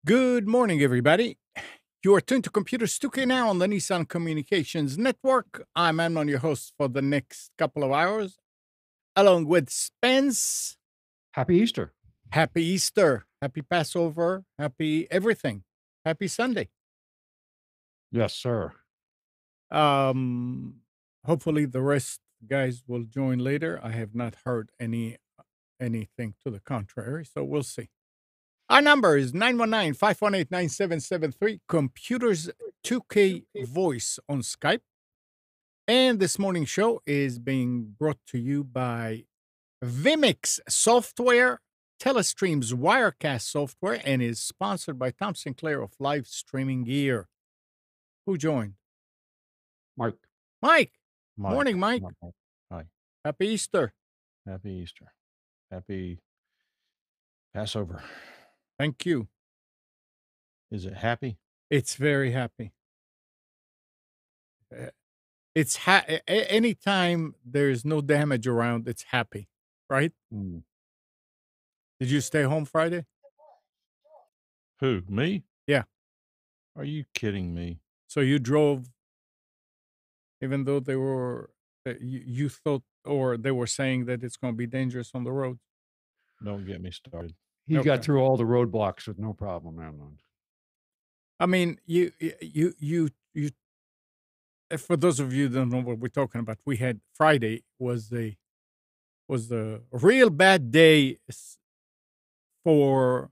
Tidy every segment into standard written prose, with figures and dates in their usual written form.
Good morning, everybody. You are tuned to Computers 2K now on the Nissan Communications Network. I'm Amnon, your host for the next couple of hours, along with Spence. Happy Easter. Happy Easter. Happy Passover. Happy everything. Happy Sunday. Yes, sir. Hopefully the rest guys will join later. I have not heard anything to the contrary, so we'll see. Our number is 919-518-9773, Computers 2K Voice on Skype. And this morning's show is being brought to you by Vimix Software, Telestream's Wirecast software, and is sponsored by Tom Sinclair of Live Streaming Gear. Who joined? Mike. Morning, Mike. Hi. Happy Easter. Happy Easter. Happy Passover. Thank you. Is it happy? It's very happy. It's anytime there's no damage around, it's happy, right? Mm. Did you stay home Friday? Who, me? Yeah. Are you kidding me? So you drove, even though they were, you thought, or they were saying that it's going to be dangerous on the road? Don't get me started. He Okay. got through all the roadblocks with no problem, Amnon. I mean, you. For those of you who don't know what we're talking about, we had Friday was a real bad day for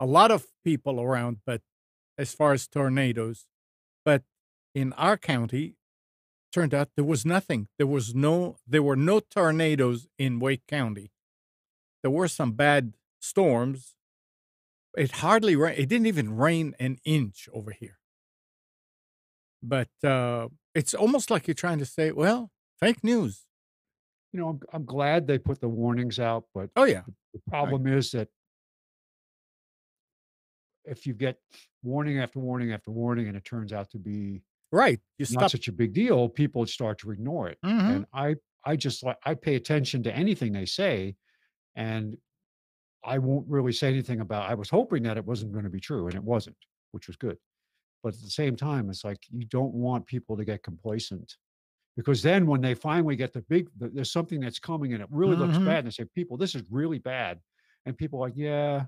a lot of people around, but as far as tornadoes, but in our county, turned out there was nothing. There were no tornadoes in Wake County. There were some bad storms. It hardly rained. It didn't even rain an inch over here. But it's almost like you're trying to say, well, fake news. You know, I'm glad they put the warnings out, but Oh, yeah. the problem is that if you get warning after warning after warning and it turns out to be Right. You not stop. such a big deal, people start to ignore it. Mhm. And I pay attention to anything they say, and I won't really say anything about. I was hoping that it wasn't going to be true, and it wasn't, which was good. But at the same time, it's like you don't want people to get complacent, because then when they finally get there's something that's coming and it really looks Mhm. bad, and they say, "People, this is really bad," and people are like, "Yeah."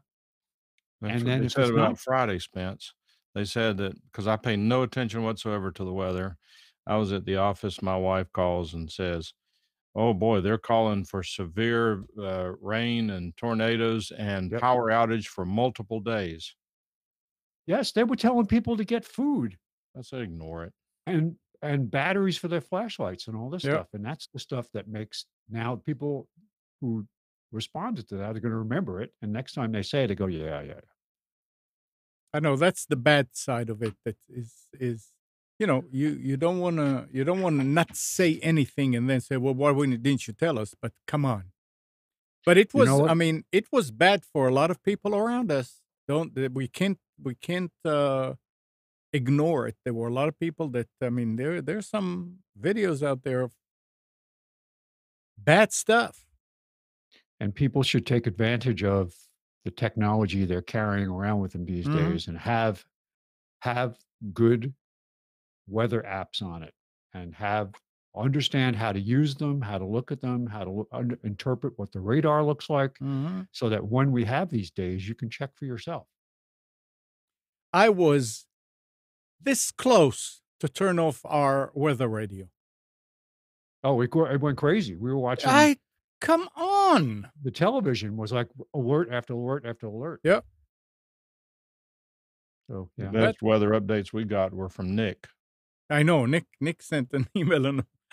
That's And what then they if said it's about not, Friday, Spence. They said that because I pay no attention whatsoever to the weather. I was at the office. My wife calls and says, "Oh boy, they're calling for severe rain and tornadoes and Yep. power outage for multiple days." yes, they were telling people to get food I said, ignore it. and batteries for their flashlights and all this Yep. stuff, and that's the stuff that makes now people who responded to that are going to remember it, and next time they say it, they go, "Yeah." I know that's the bad side of it. That is you don't want to not say anything and then say, well, why didn't you tell us? But come on. But it You know was, what? I mean, it was bad for a lot of people around us. We can't ignore it. There were a lot of people that, I mean, there's some videos out there of bad stuff. And people should take advantage of the technology they're carrying around with them these Mhm. days and have good weather apps on it, and understand how to use them, how to look at them, how to interpret what the radar looks like, Mhm. so that when we have these days, you can check for yourself. I was this close to turn off our weather radio. Oh, it went crazy. We were watching. I come on. The television was like alert after alert after alert. Yep. So The yeah, best weather updates we got were from Nick. I know. Nick sent an email,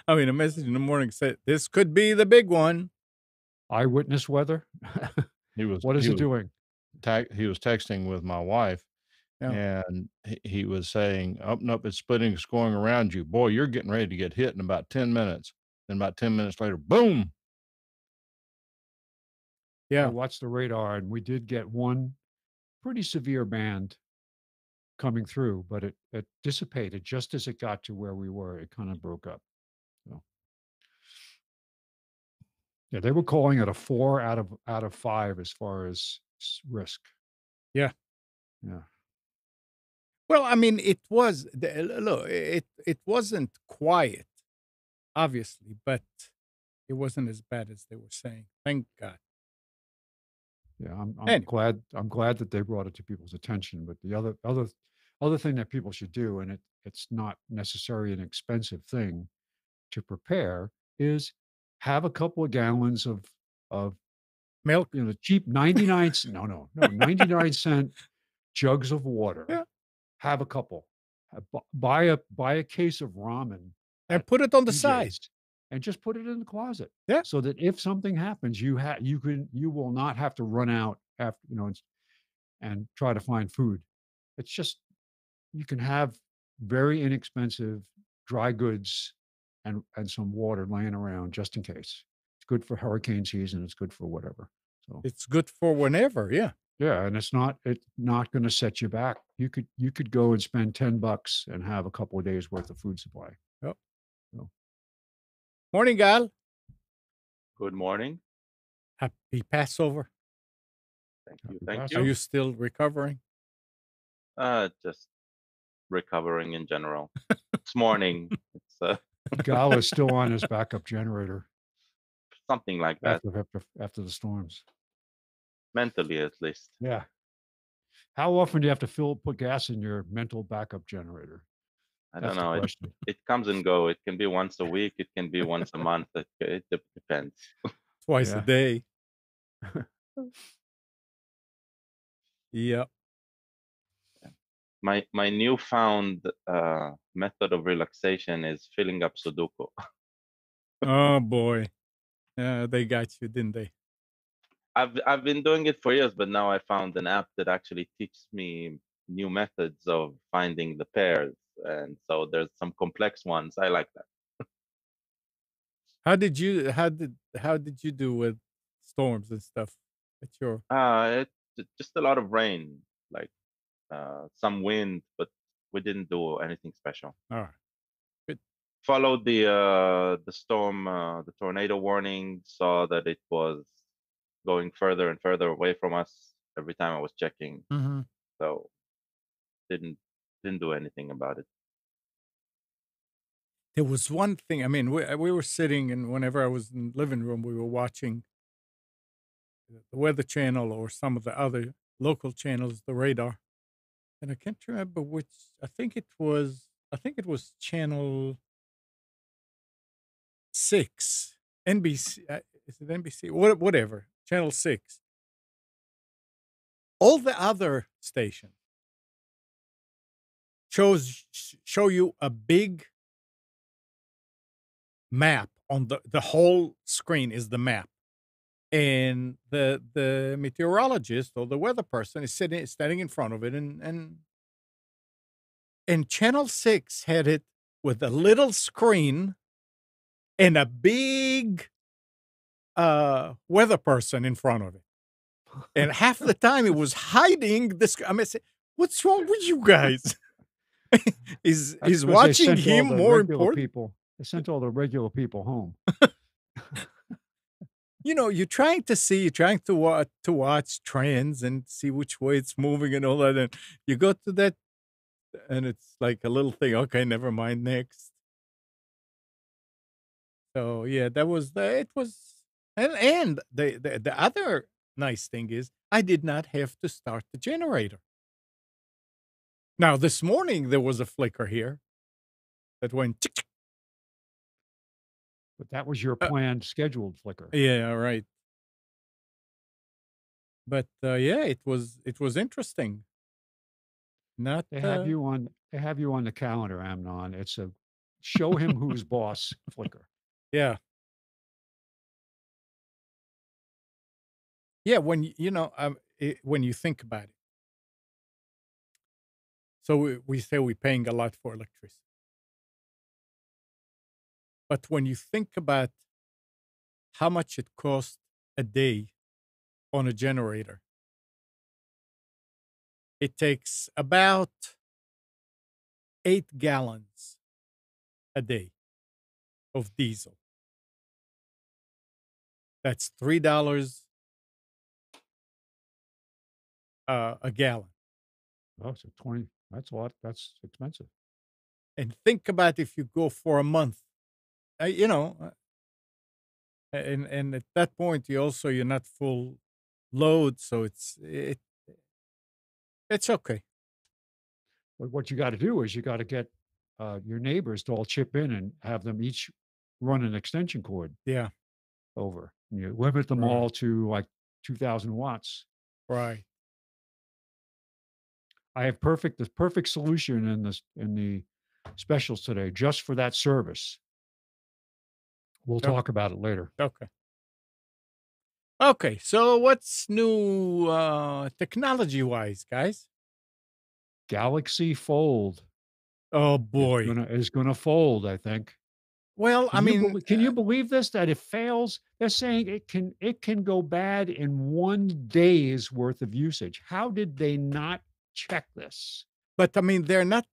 a message in the morning, said, this could be the big one. eyewitness weather. He was What is he it was doing? he was texting with my wife, Yeah. and he was saying, "Up and up, it's splitting, it's going around you. Boy, you're getting ready to get hit in about 10 minutes." Then about 10 minutes later, boom. I Yeah. watched the radar, and we did get one pretty severe band coming through, but it dissipated just as it got to where we were. It kind of broke up. So yeah, they were calling it a 4 out of 5 as far as risk. Yeah. Yeah. Well, I mean, it was, look, it wasn't quiet, obviously, but it wasn't as bad as they were saying. Thank God. Yeah, I'm Anyway. glad that they brought it to people's attention. But the other thing that people should do, and it's not necessarily an expensive thing to prepare, is have a couple of gallons of Milk. cheap 99 no 99-cent jugs of water. Yeah. Have a couple. Buy a case of ramen And at put it on the side. BJ's and just put it in the closet. Yeah. So that if something happens, you will not have to run out after, and try to find food. It's just, you can have very inexpensive dry goods and some water laying around just in case. It's good for hurricane season. It's good for whatever. So It's good for whenever. Yeah. yeah, and it's not going to set you back. You could go and spend $10 and have a couple of days worth of food supply. Yep. So, Morning, Gal. Good morning. Happy Passover. Thank you. Happy Thank Passover. Are you. you still recovering? Just recovering in general. This morning, it's Gal is still on his backup generator something like that, after the storms. mentally at least. Yeah. How often do you have to put gas in your mental backup generator? I That's don't know. the question. It comes and go. It can be once a week. It can be once a month. It depends. Twice Yeah. a day. Yep. My newfound method of relaxation is filling up Sudoku. Oh, boy. They got you, didn't they? I've been doing it for years, but now I found an app that actually teaches me new methods of finding the pairs, and so there's some complex ones. I like that. How did you do with storms and stuff at your It's just a lot of rain, like some wind, but we didn't do anything special. all right. Followed the storm, the tornado warning. Saw that it was going further and further away from us every time I was checking. Mm-hmm. So didn't do anything about it. There was one thing. I mean, we were sitting, and whenever I was in the living room, we were watching the Weather Channel or some of the other local channels, the radar. And I can't remember which. I think it was Channel 6, NBC. Is it NBC? Whatever. Channel 6. All the other stations show you a big map on the whole screen is the map, and the meteorologist or the weather person is standing in front of it, and Channel 6 had it with a little screen and a big weather person in front of it, and half the time it was hiding this. I mean, what's wrong with you guys? is That's 'cause they watching sent all him the more regular important? people. They sent all the regular people home. You're trying to watch trends and see which way it's moving and all that, and you go to that, and it's like a little thing. Okay, never mind. Next. So yeah, that was it was, and the other nice thing is I did not have to start the generator. Now this morning there was a flicker here that went tick, But that was your planned scheduled flicker. Yeah, right. But yeah, it was interesting. Not They have you on the calendar, Amnon. It's a show him who's boss flicker. yeah. Yeah, when when you think about it. So we say we're paying a lot for electricity. But when you think about how much it costs a day on a generator, it takes about 8 gallons a day of diesel. That's $3 a gallon. Oh, so 20. That's a lot. That's expensive. And think about if you go for a month, you know, and at that point you're not full load, so it's okay. But what you got to do is you got to get your neighbors to all chip in and have them each run an extension cord Yeah, over. You limit them Right. all to like 2,000 watts. right. I have the perfect solution in the specials today just for that service. We'll Yep. talk about it later. Okay. Okay, so what's new technology wise, guys? Galaxy Fold Oh is boy. gonna fold, I think. Well, I mean, Can you believe this? That it fails? They're saying it can go bad in 1 day's worth of usage. How did they not check this? but I mean, they're not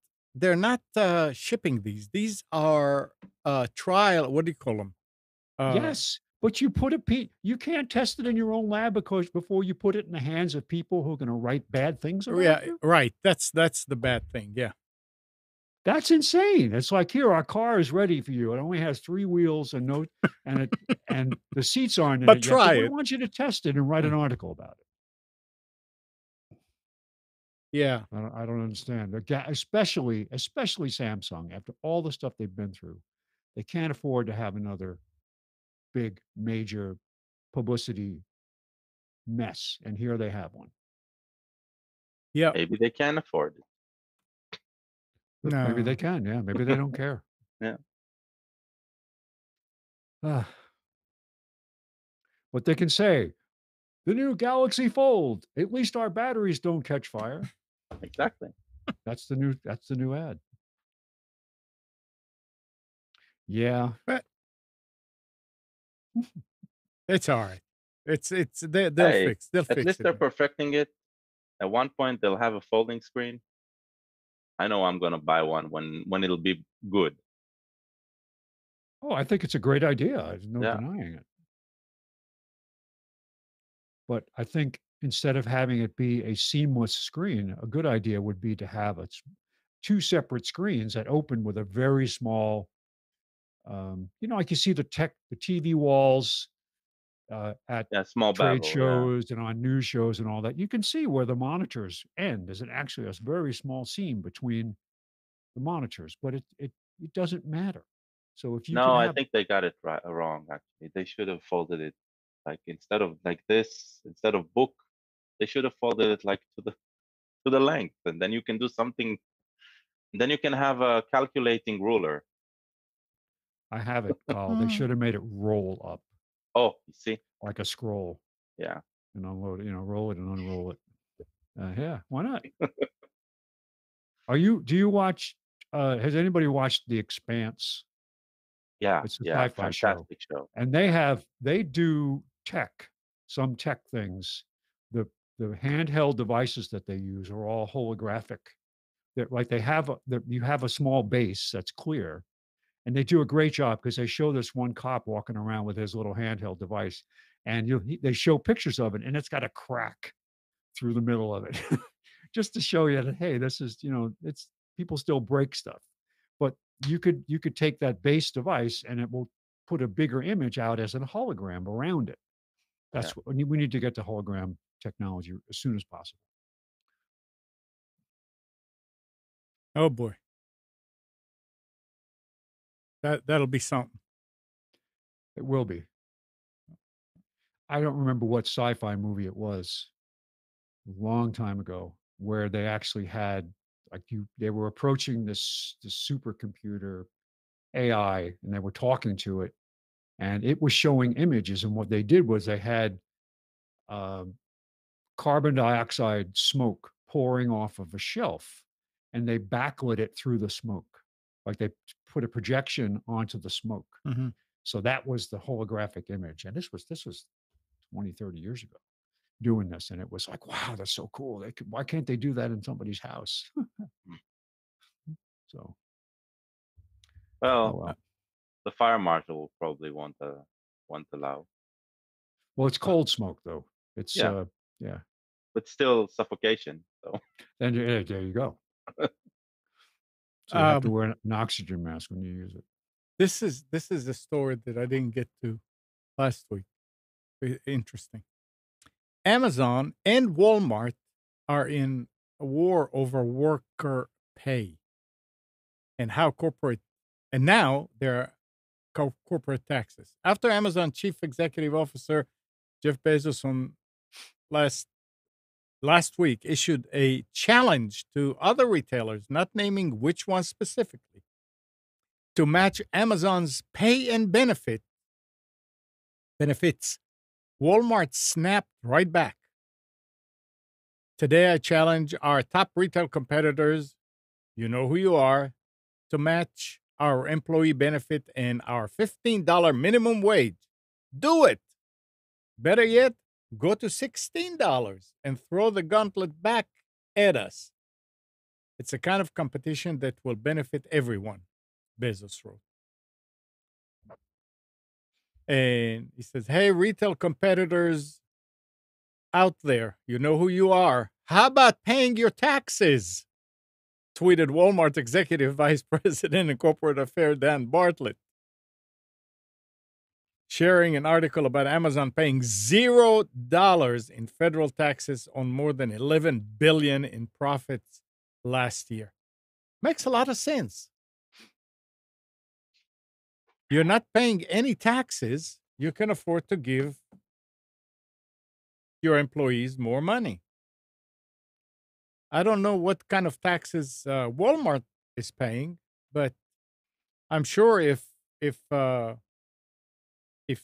shipping these. These are trial. What do you call them? Yes, but you can't test it in your own lab because before you put it in the hands of people who are going to write bad things about Yeah, you. right. That's the bad thing. Yeah, That's insane. It's like, here, our car is ready for you. It only has 3 wheels and no and it and the seats aren't in but it yet, try but we it. want you to test it and write an article about it. Yeah, I don't understand. Especially Samsung, after all the stuff they've been through, they can't afford to have another big major publicity mess, and here they have one. yeah. Maybe they can afford it. But maybe they No, can, yeah, maybe they don't care. Yeah. Ah, but they can say, "The new Galaxy Fold, at least our batteries don't catch fire." Exactly. That's the new ad. Yeah. but it's all right. It's Hey, they'll at fix least it. they're perfecting it. At one point, they'll have a folding screen. I know I'm gonna buy one when it'll be good. Oh, I think it's a great idea. There's no Yeah. denying it. But I think instead of having it be a seamless screen, a good idea would be to have 2 separate screens that open with a very small, like you see the TV walls at Yeah. Small trade bevel. Yeah. shows and on news shows and all that. You can see where the monitors end. There's actually a very small seam between the monitors, but it doesn't matter. So if you can No, I have, think they got it wrong. Actually, they should have folded it like instead of like this, instead of book, they should have folded it like to the length, and then you can do something. Then you can have a calculating ruler. I have it, Carl. They should have made it roll up Oh, you see? like a scroll Yeah. and unload it, roll it and unroll it. Yeah, why not? Do you watch, has anybody watched The Expanse? Yeah. It's a Yeah. sci-fi show. Fantastic show. And they do some tech things. The handheld devices that they use are all holographic. Like you have a small base that's clear, and they do a great job because they show this one cop walking around with his little handheld device, and they show pictures of it, and it's got a crack through the middle of it, just to show you that, hey, this is, it's people still break stuff, but you could take that base device and it will put a bigger image out as a hologram around it. Yeah. That's what we need to get to hologram technology as soon as possible. Oh boy, that'll be something. It will be. I don't remember what sci-fi movie it was, a long time ago, where they actually had they were approaching this supercomputer AI, and they were talking to it, and it was showing images. And what they did was they had um, carbon dioxide smoke pouring off of a shelf, and they backlit it through the smoke, like they put a projection onto the smoke. Mhm. So that was the holographic image, and this was 20, 30 years ago doing this, and it was like, wow, that's so cool. Why can't they do that in somebody's house? So, oh Well, well. the fire marshal will probably won't allow. Well, it's cold smoke though. It's Yeah, yeah. but still suffocation. So And there you go. So you have to Um, wear an oxygen mask when you use it. this is a story that I didn't get to last week. Interesting. Amazon and Walmart are in a war over worker pay and how corporate, and now there are corporate taxes. After Amazon chief executive officer Jeff Bezos on last last week issued a challenge to other retailers, not naming which ones specifically, to match Amazon's pay and benefits, Walmart snapped right back. Today, I challenge our top retail competitors, you know who you are, to match our employee benefit and our $15 minimum wage. Do it. Better yet, go to $16 and throw the gauntlet back at us. It's a kind of competition that will benefit everyone, Bezos wrote. And he says, hey, retail competitors out there, you know who you are. How about paying your taxes? Tweeted Walmart Executive Vice President and Corporate Affairs Dan Bartlett, sharing an article about Amazon paying $0 in federal taxes on more than $11 billion in profits last year. Makes a lot of sense. You're not paying any taxes. You can afford to give your employees more money. I don't know what kind of taxes Walmart is paying, but I'm sure if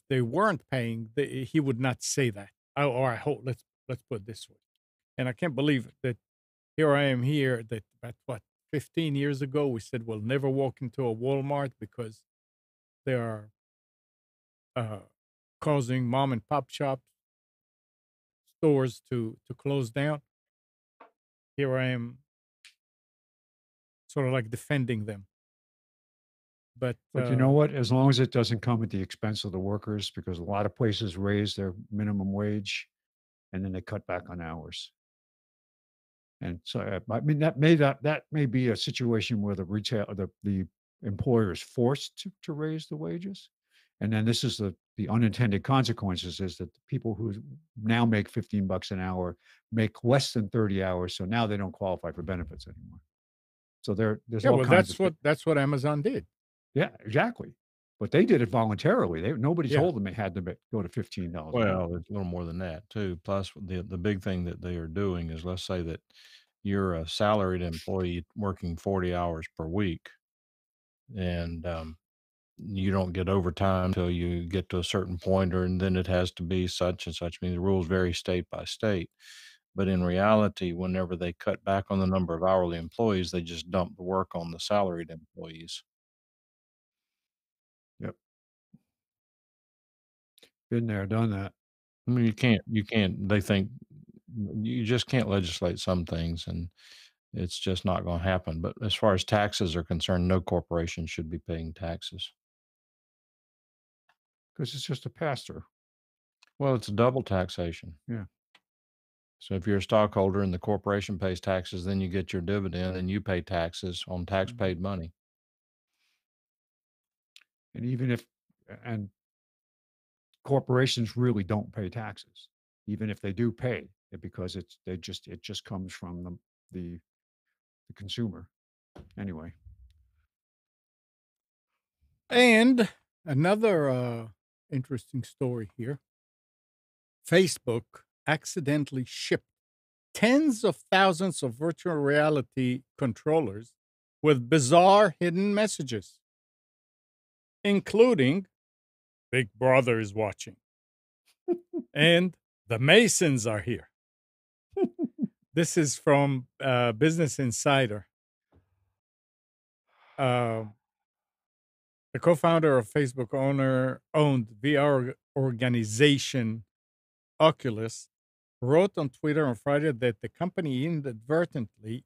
they weren't paying, he would not say that. Or I hope let's put it this way. And I can't believe that here I am here that about what 15 years ago we said we'll never walk into a Walmart because they are uh, causing mom and pop shops stores to close down. Here I am, sort of like defending them. But But you know what? As long as it doesn't come at the expense of the workers, because a lot of places raise their minimum wage and then they cut back on hours. And so, I mean, that may be a situation where the employer is forced to raise the wages, and then this is the unintended consequences is that the people who now make $15 an hour make less than 30 hours, so now they don't qualify for benefits anymore. So there's yeah, all well, kinds of that's what Amazon did. yeah, exactly. But they did it voluntarily. Nobody Yeah, told them they had to go to $15 an hour. Well, it's a little more than that too. Plus, the big thing that they are doing is, let's say that you're a salaried employee working 40 hours per week, and you don't get overtime until you get to a certain point, or and then it has to be such and such. I mean, the rules vary state by state. But in reality, whenever they cut back on the number of hourly employees, they just dump the work on the salaried employees. Yep, been there, done that. I mean, they think you just can't legislate some things, and it's just not going to happen. But as far as taxes are concerned, no corporation should be paying taxes. Because it's just a pass through. Well, it's a double taxation. Yeah. So if you're a stockholder and the corporation pays taxes, then you get your dividend and you pay taxes on tax Mhm. paid money. And even if and corporations really don't pay taxes, even if they do pay it, because it just comes from the the consumer anyway. and another interesting story here. Facebook accidentally shipped tens of thousands of virtual reality controllers with bizarre hidden messages, including Big Brother is watching and the Masons are here. This is from Business Insider. The co-founder of Facebook owned VR organization Oculus wrote on Twitter on Friday that the company inadvertently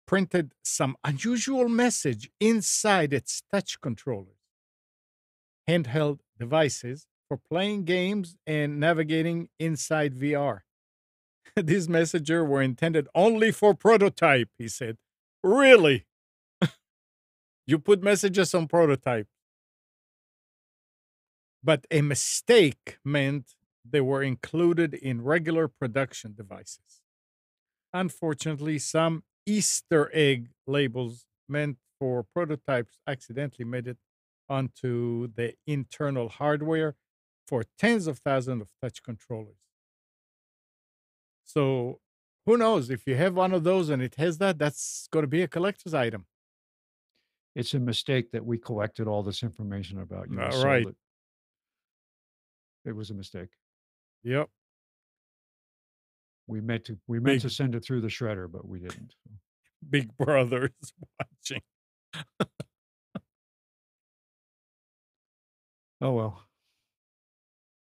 printed some unusual message inside its touch controllers, handheld devices for playing games and navigating inside VR. These messages were intended only for prototype, he said. Really? You put messages on prototype. But a mistake meant they were included in regular production devices. Unfortunately, some Easter egg labels meant for prototypes accidentally made it onto the internal hardware for tens of thousands of touch controllers. So who knows? If you have one of those and it has that, that's going to be a collector's item. It's a mistake that we collected all this information about you and sold Right. it. It was a mistake. Yep. We meant to Big send it through the shredder, but we didn't. Big Brother is watching. Oh well.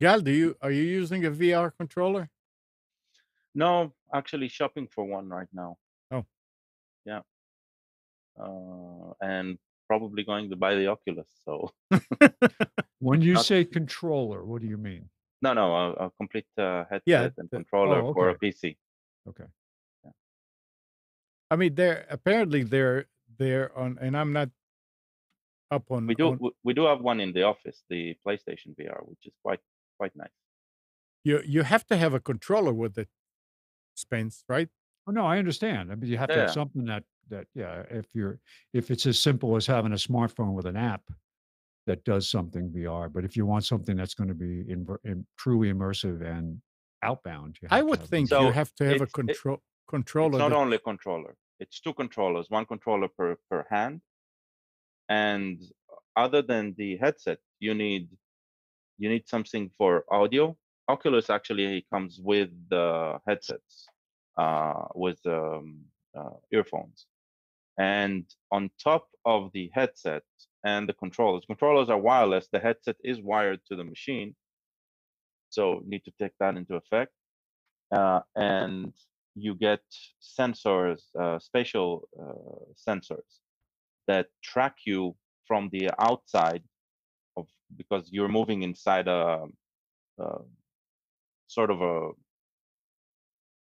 Gal, are you using a VR controller? No, actually shopping for one right now. Oh. Yeah. And probably going to buy the Oculus. So When you Not- say controller, what do you mean? no, a complete headset Yeah, and the- controller oh, for a okay. PC. Okay. I mean, they're on, and I'm not up on. We do have one in the office, the PlayStation VR, which is quite nice. You have to have a controller with it, Spence, right? Oh no, I understand. I mean, you have to have Yeah. something that yeah. If it's as simple as having a smartphone with an app that does something VR, but if you want something that's going to be truly immersive and outbound, you have I to would have think So you have to have a it's- it- controller. It's not that- only a controller. It's two controllers, one controller per hand. And other than the headset, you need something for audio. Oculus actually comes with the headsets, with earphones. And on top of the headset and the controllers are wireless. The headset is wired to the machine. So need to take that into effect. And you get sensors, spatial sensors that track you from the outside because you're moving inside a sort of a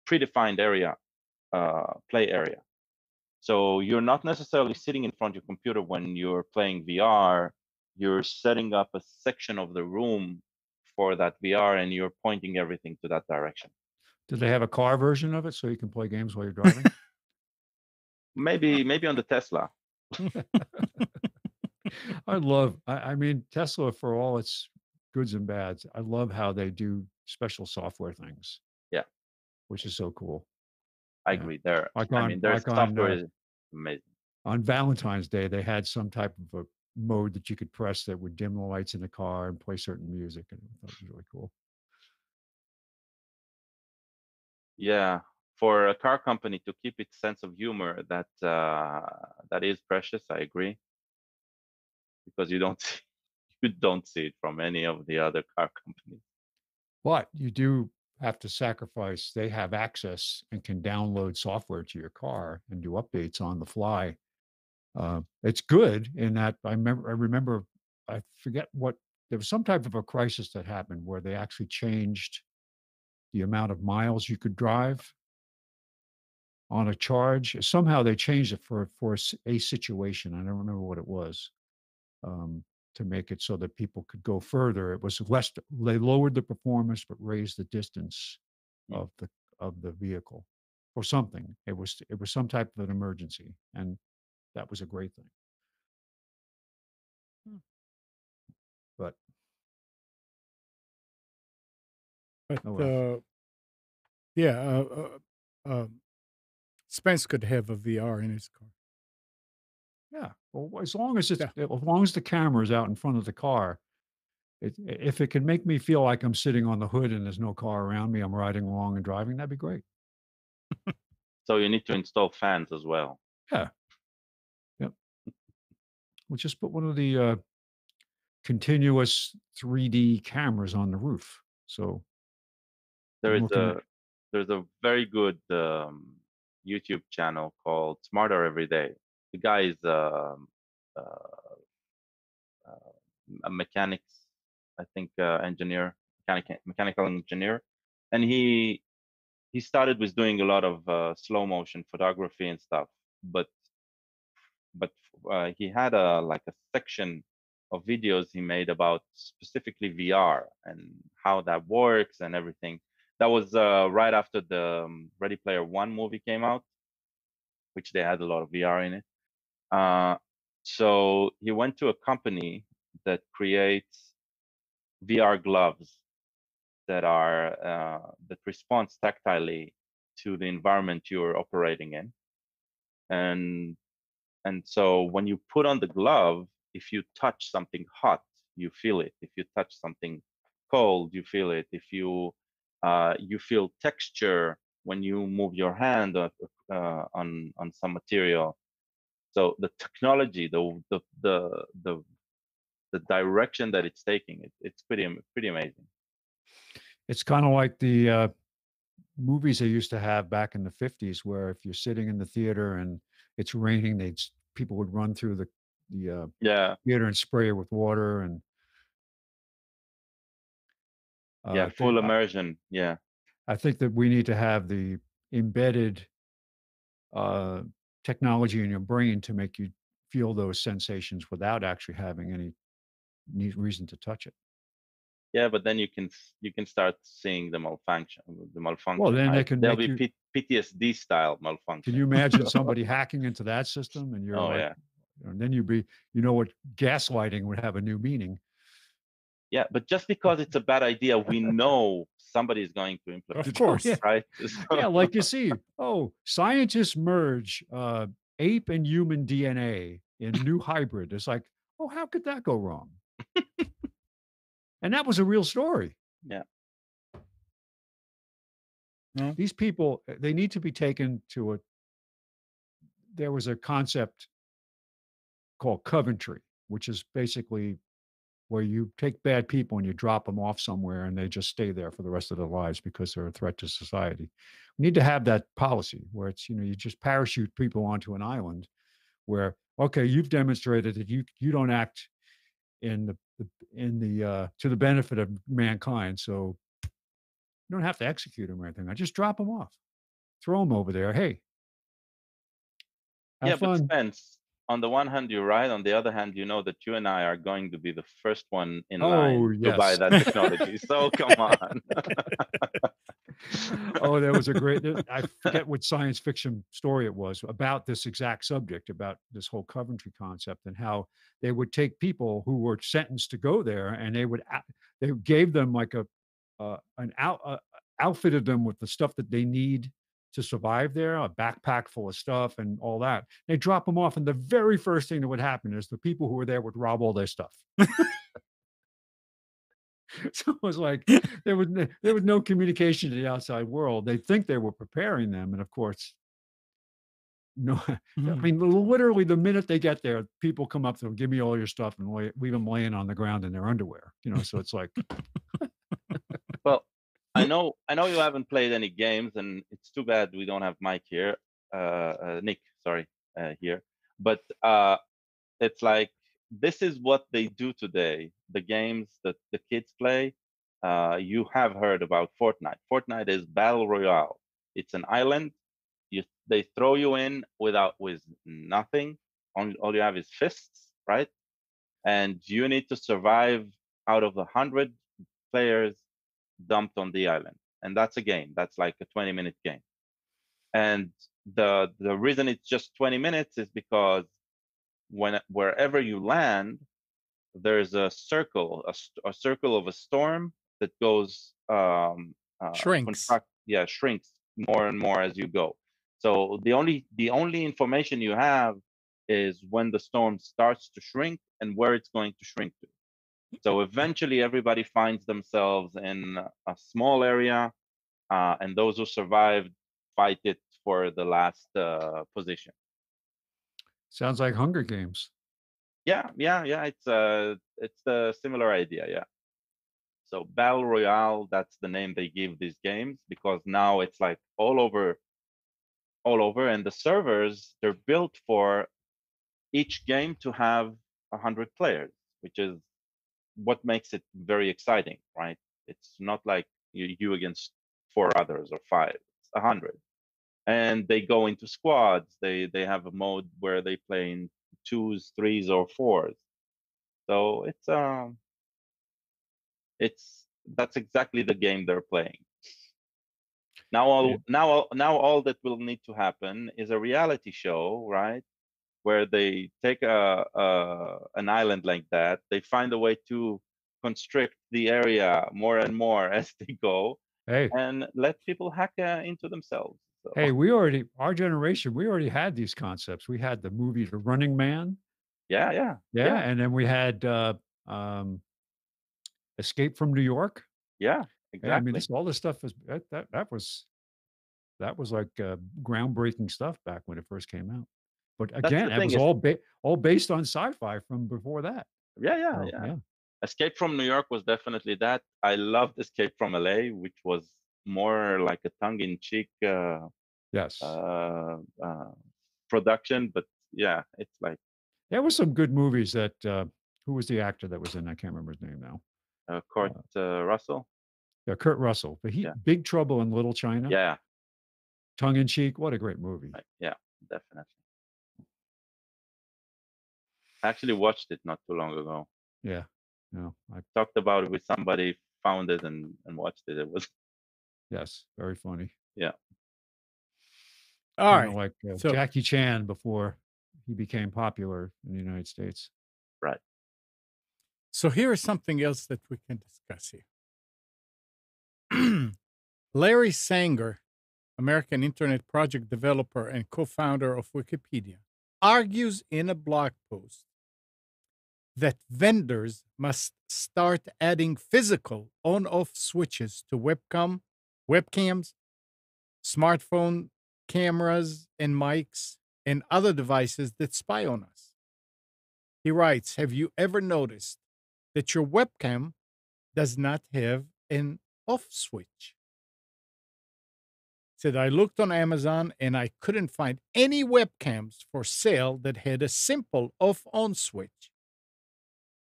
predefined area, play area. So you're not necessarily sitting in front of your computer when you're playing VR. You're setting up a section of the room for that VR, and you're pointing everything to that direction. Do they have a car version of it so you can play games while you're driving? Maybe on the Tesla. I mean, Tesla, for all its goods and bads, I love how they do special software things. Yeah. Which is so cool. I Yeah. agree. Their Like software is amazing. On Valentine's Day, they had some type of a mode that you could press that would dim the lights in the car and play certain music, and I thought it was really cool. Yeah, for a car company to keep its sense of humor, that is precious. I agree, because you don't see it from any of the other car companies. But you do have to sacrifice. They have access and can download software to your car and do updates on the fly. It's good in that I remember I forget what there was some type of a crisis that happened where they actually changed the amount of miles you could drive on a charge. Somehow they changed it for a situation. I don't remember what it was, to make it so that people could go further. It was less. They lowered the performance but raised the distance of the vehicle or something. It was some type of an emergency, and that was a great thing. But But Oh, well. yeah, Spence could have a VR in his car. Yeah. Well, as long as Yeah. as long as the camera is out in front of the car, if it can make me feel like I'm sitting on the hood and there's no car around me, I'm riding along and driving, that'd be great. So you need to install fans as well. Yeah. Yep. We'll just put one of the continuous 3D cameras on the roof. So There I'm is looking at, there's a very good YouTube channel called Smarter Every Day. The guy is uh, a mechanics, I think, engineer, mechanical engineer, and he started with doing a lot of slow motion photography and stuff, but but he had a like a section of videos he made about specifically VR and how that works and everything. That was right after the Ready Player One movie came out, which they had a lot of VR in it. Uh, so he went to a company that creates VR gloves that responds tactilely to the environment you're operating in, and so when you put on the glove, if you touch something hot, you feel it. If you touch something cold, you feel it. If you feel texture when you move your hand on some material. So the technology, the direction that it's taking, it's pretty amazing. it's kind of like the movies they used to have back in the 50s, where if you're sitting in the theater and it's raining, people would run through the Yeah, theater and spray it with water. And yeah, uh, full they, immersion. Yeah, I think that we need to have the embedded uh, technology in your brain to make you feel those sensations without actually having any reason to touch it. yeah, but then you can start seeing the Well, malfunction, then they right? can There'll make be you. PTSD style Can malfunction. you imagine somebody hacking into that system and you're Oh like, yeah, and then what gaslighting would have a new meaning. yeah, but just because it's a bad idea, we know somebody is going to implement Of it, Oh, course. yeah. right? Yeah, like you see, scientists merge ape and human DNA in new hybrid. It's like, oh, how could that go wrong? And that was a real story. Yeah, No? These people, they need to be taken to there was a concept called Coventry, which is basically where you take bad people and you drop them off somewhere and they just stay there for the rest of their lives because they're a threat to society. We need to have that policy where it's, you just parachute people onto an island where, okay, you've demonstrated that you don't act in the to the benefit of mankind. So you don't have to execute them or anything. I just drop them off, throw them over there. Hey, yeah, have but fun. Spence, on the one hand, you're right. On the other hand, you know that you and I are going to be the first one in Oh, line to buy yes. that technology. So come on. Oh, there was a great, I forget what science fiction story it was about this exact subject, about this whole Coventry concept and how they would take people who were sentenced to go there and they gave them like outfitted them with the stuff that they need to survive there, a backpack full of stuff and all that. They drop them off, and the very first thing that would happen is the people who were there would rob all their stuff. So it was like there was no communication to the outside world. They think they were preparing them, and of course, no. I mean, literally, the minute they get there, people come up to them, "Give me all your stuff," and leave them laying on the ground in their underwear. So it's like, Well, I know you haven't played any games, and it's too bad we don't have Mike here, Nick, sorry, here. But it's like this is what they do today. The games that the kids play. You have heard about Fortnite. Fortnite is battle royale. It's an island. They throw you in with nothing. All you have is fists, right? And you need to survive out of 100 players dumped on the island. And that's a game. That's like a 20-minute game. And the reason it's just 20 minutes is because wherever you land, there's a circle of a storm that goes Shrinks. shrinks more and more as you go. So the only information you have is when the storm starts to shrink and where it's going to shrink to. So eventually, everybody finds themselves in a small area, and those who survived fight it for the last position. Sounds like Hunger Games. Yeah. It's a similar idea. Yeah. So Battle Royale, that's the name they give these games because now it's like all over, and the servers they're built for each game to have 100 players, which is what makes it very exciting, right? It's not like you against 4 others or 5. It's 100, and they go into squads. They have a mode where they play in 2s, 3s, or 4s. So it's that's exactly the game they're playing. Now all that will need to happen is a reality show, right? Where they take an island like that, they find a way to constrict the area more and more as they go, Hey, and let people hack into themselves. So, hey, our generation, we already had these concepts. We had the movie The Running Man. yeah, Yeah. And then we had um, Escape from New York. yeah, Yeah, I mean, exactly. all this stuff was that was like groundbreaking stuff back when it first came out. But That's again, the that thing was is, all based on sci-fi from before that. yeah. Yeah. Escape from New York was definitely that. I loved Escape from LA, which was more like a tongue-in-cheek Yes. production, but yeah, it's like There was some good movies that who was the actor that was in? I can't remember his name now. Kurt Russell. Yeah, Kurt Russell. But Yeah. Big Trouble in Little China. Yeah, Tongue in cheek. What a great movie. right. Yeah, definitely. I actually watched it not too long ago. Yeah. No, I Talked about it with somebody, found it and watched it. It was yes, very funny. yeah. All Kind of right. like So Jackie Chan before he became popular in the United States. Right. So here is something else that we can discuss here. Larry Sanger, American Internet Project developer and co-founder of Wikipedia, argues in a blog post that vendors must start adding physical on-off switches to webcams, smartphone cameras and mics, and other devices that spy on us. He writes, "Have you ever noticed that your webcam does not have an off switch?" Said, "I looked on Amazon and I couldn't find any webcams for sale that had a simple off-on switch.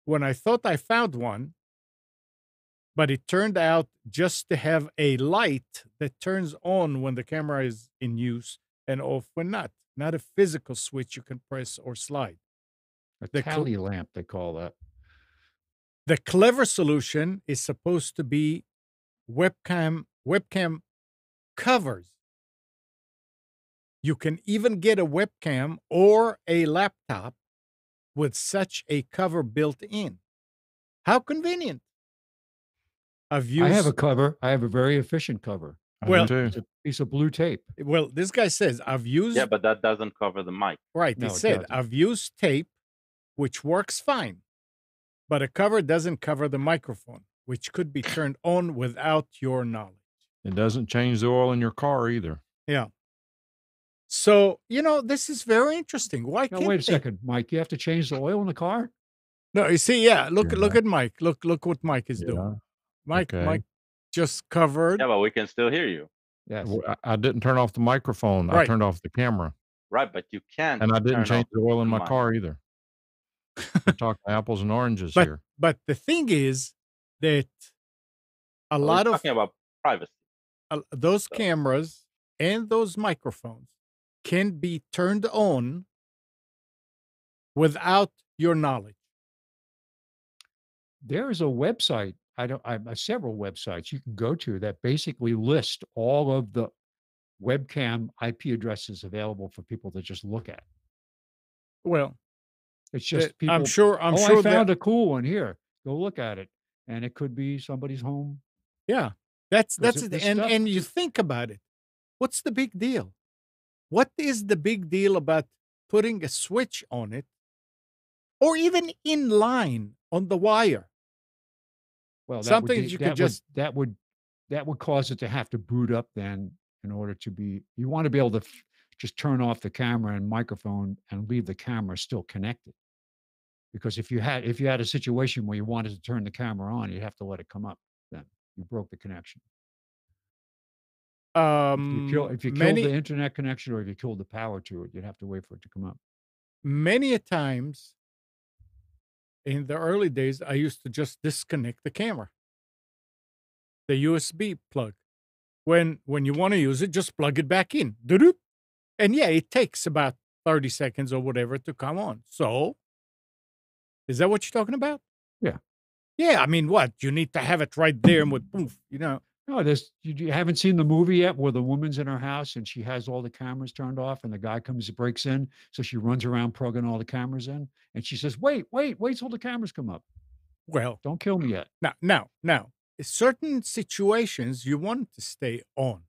When I thought I found one, but it turned out just to have a light that turns on when the camera is in use and off when not a physical switch you can press or slide. A The tally lamp, they call that. The clever solution is supposed to be webcam covers. You can even get a webcam or a laptop with such a cover built in. How convenient." I've I have a used cover. I have a very efficient cover. I Well- do It's too. a piece of blue tape. well, this guy says I've used Yeah, but that doesn't cover the mic. right. No, He it said doesn't. I've used tape, which works fine, but a cover doesn't cover the microphone, which could be turned on without your knowledge. It doesn't change the oil in your car either. Yeah. So this is very interesting. Why Now can't wait a they? second, Mike. You have to change the oil in the car? No, you see, look Yeah. at Mike. Look what Mike is doing. Mike Okay. just covered. Yeah, but we can still hear you. Yes. I didn't turn off the microphone. I Right. turned off the camera, Right, but you can't. and I didn't turn change off the oil in the my mic. car either. We're talking apples and oranges But here. but the thing is that a We're lot of talking about privacy. those So- cameras and those microphones can be turned on without your knowledge. There is a website. I several websites you can go to that basically list all of the webcam IP addresses available for people to just look at. Well, It's just people. I'm sure I that found a cool one here. Go look at it, and it could be somebody's home. yeah. 'Cause it, this stuff and you think about it. What's the big deal? What is the big deal about putting a switch on it or even in line on the wire? well, Something that you could just that would cause it to have to boot up then in order to be you wanna be able to just turn off the camera and microphone and leave the camera still connected. Because if you had a situation where you wanted to turn the camera on, you'd have to let it come up then. You broke the connection. If you killed the many internet connection or if you killed the power to it, you'd have to wait for it to come up. many a times in the early days I used to just disconnect the camera, the USB plug. When you want to use it, just plug it back in. Doo-doo. And yeah, it takes about 30 seconds or whatever to come on. So, is that what you're talking about? Yeah. Yeah, I mean, what? You need to have it right there and with poof, you know. No, there's you haven't seen the movie yet where the woman's in her house and she has all the cameras turned off and the guy comes breaks in, so she runs around plugging all the cameras in, and she says, wait till the cameras come up. Well, Don't kill me yet." now, certain situations you want to stay on.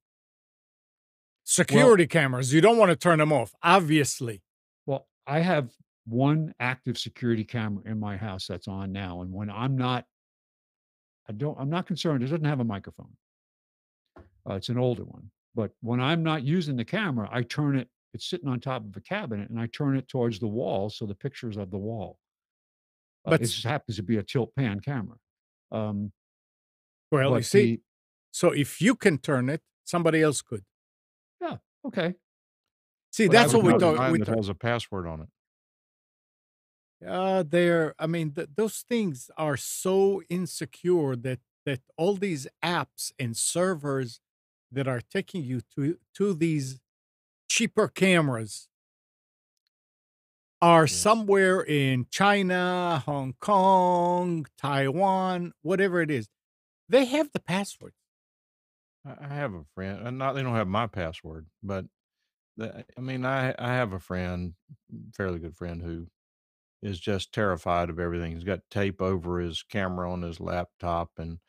Well Security cameras, you don't want to turn them off, obviously. well, I have one active security camera in my house that's on now, and when I'm not concerned, it doesn't have a microphone. It's an older one. But when I'm not using the camera, I turn it it's sitting on top of a cabinet, and I turn it towards the wall, so the picture's of the wall. But It just happens to be a tilt pan camera. Um, well, you but see, so if you can turn it, somebody else could. yeah, okay. See, But I that's What what would we about notice talk. mine We that talk. has a password on it? They're. I mean, those things are so insecure that all these apps and servers that are taking you to these cheaper cameras are Yeah. somewhere in China, Hong Kong, Taiwan, whatever it is. They have the password. I have a friend, and not they don't have my password, but I mean, I have a friend, fairly good friend, who is just terrified of everything. He's got tape over his camera on his laptop, and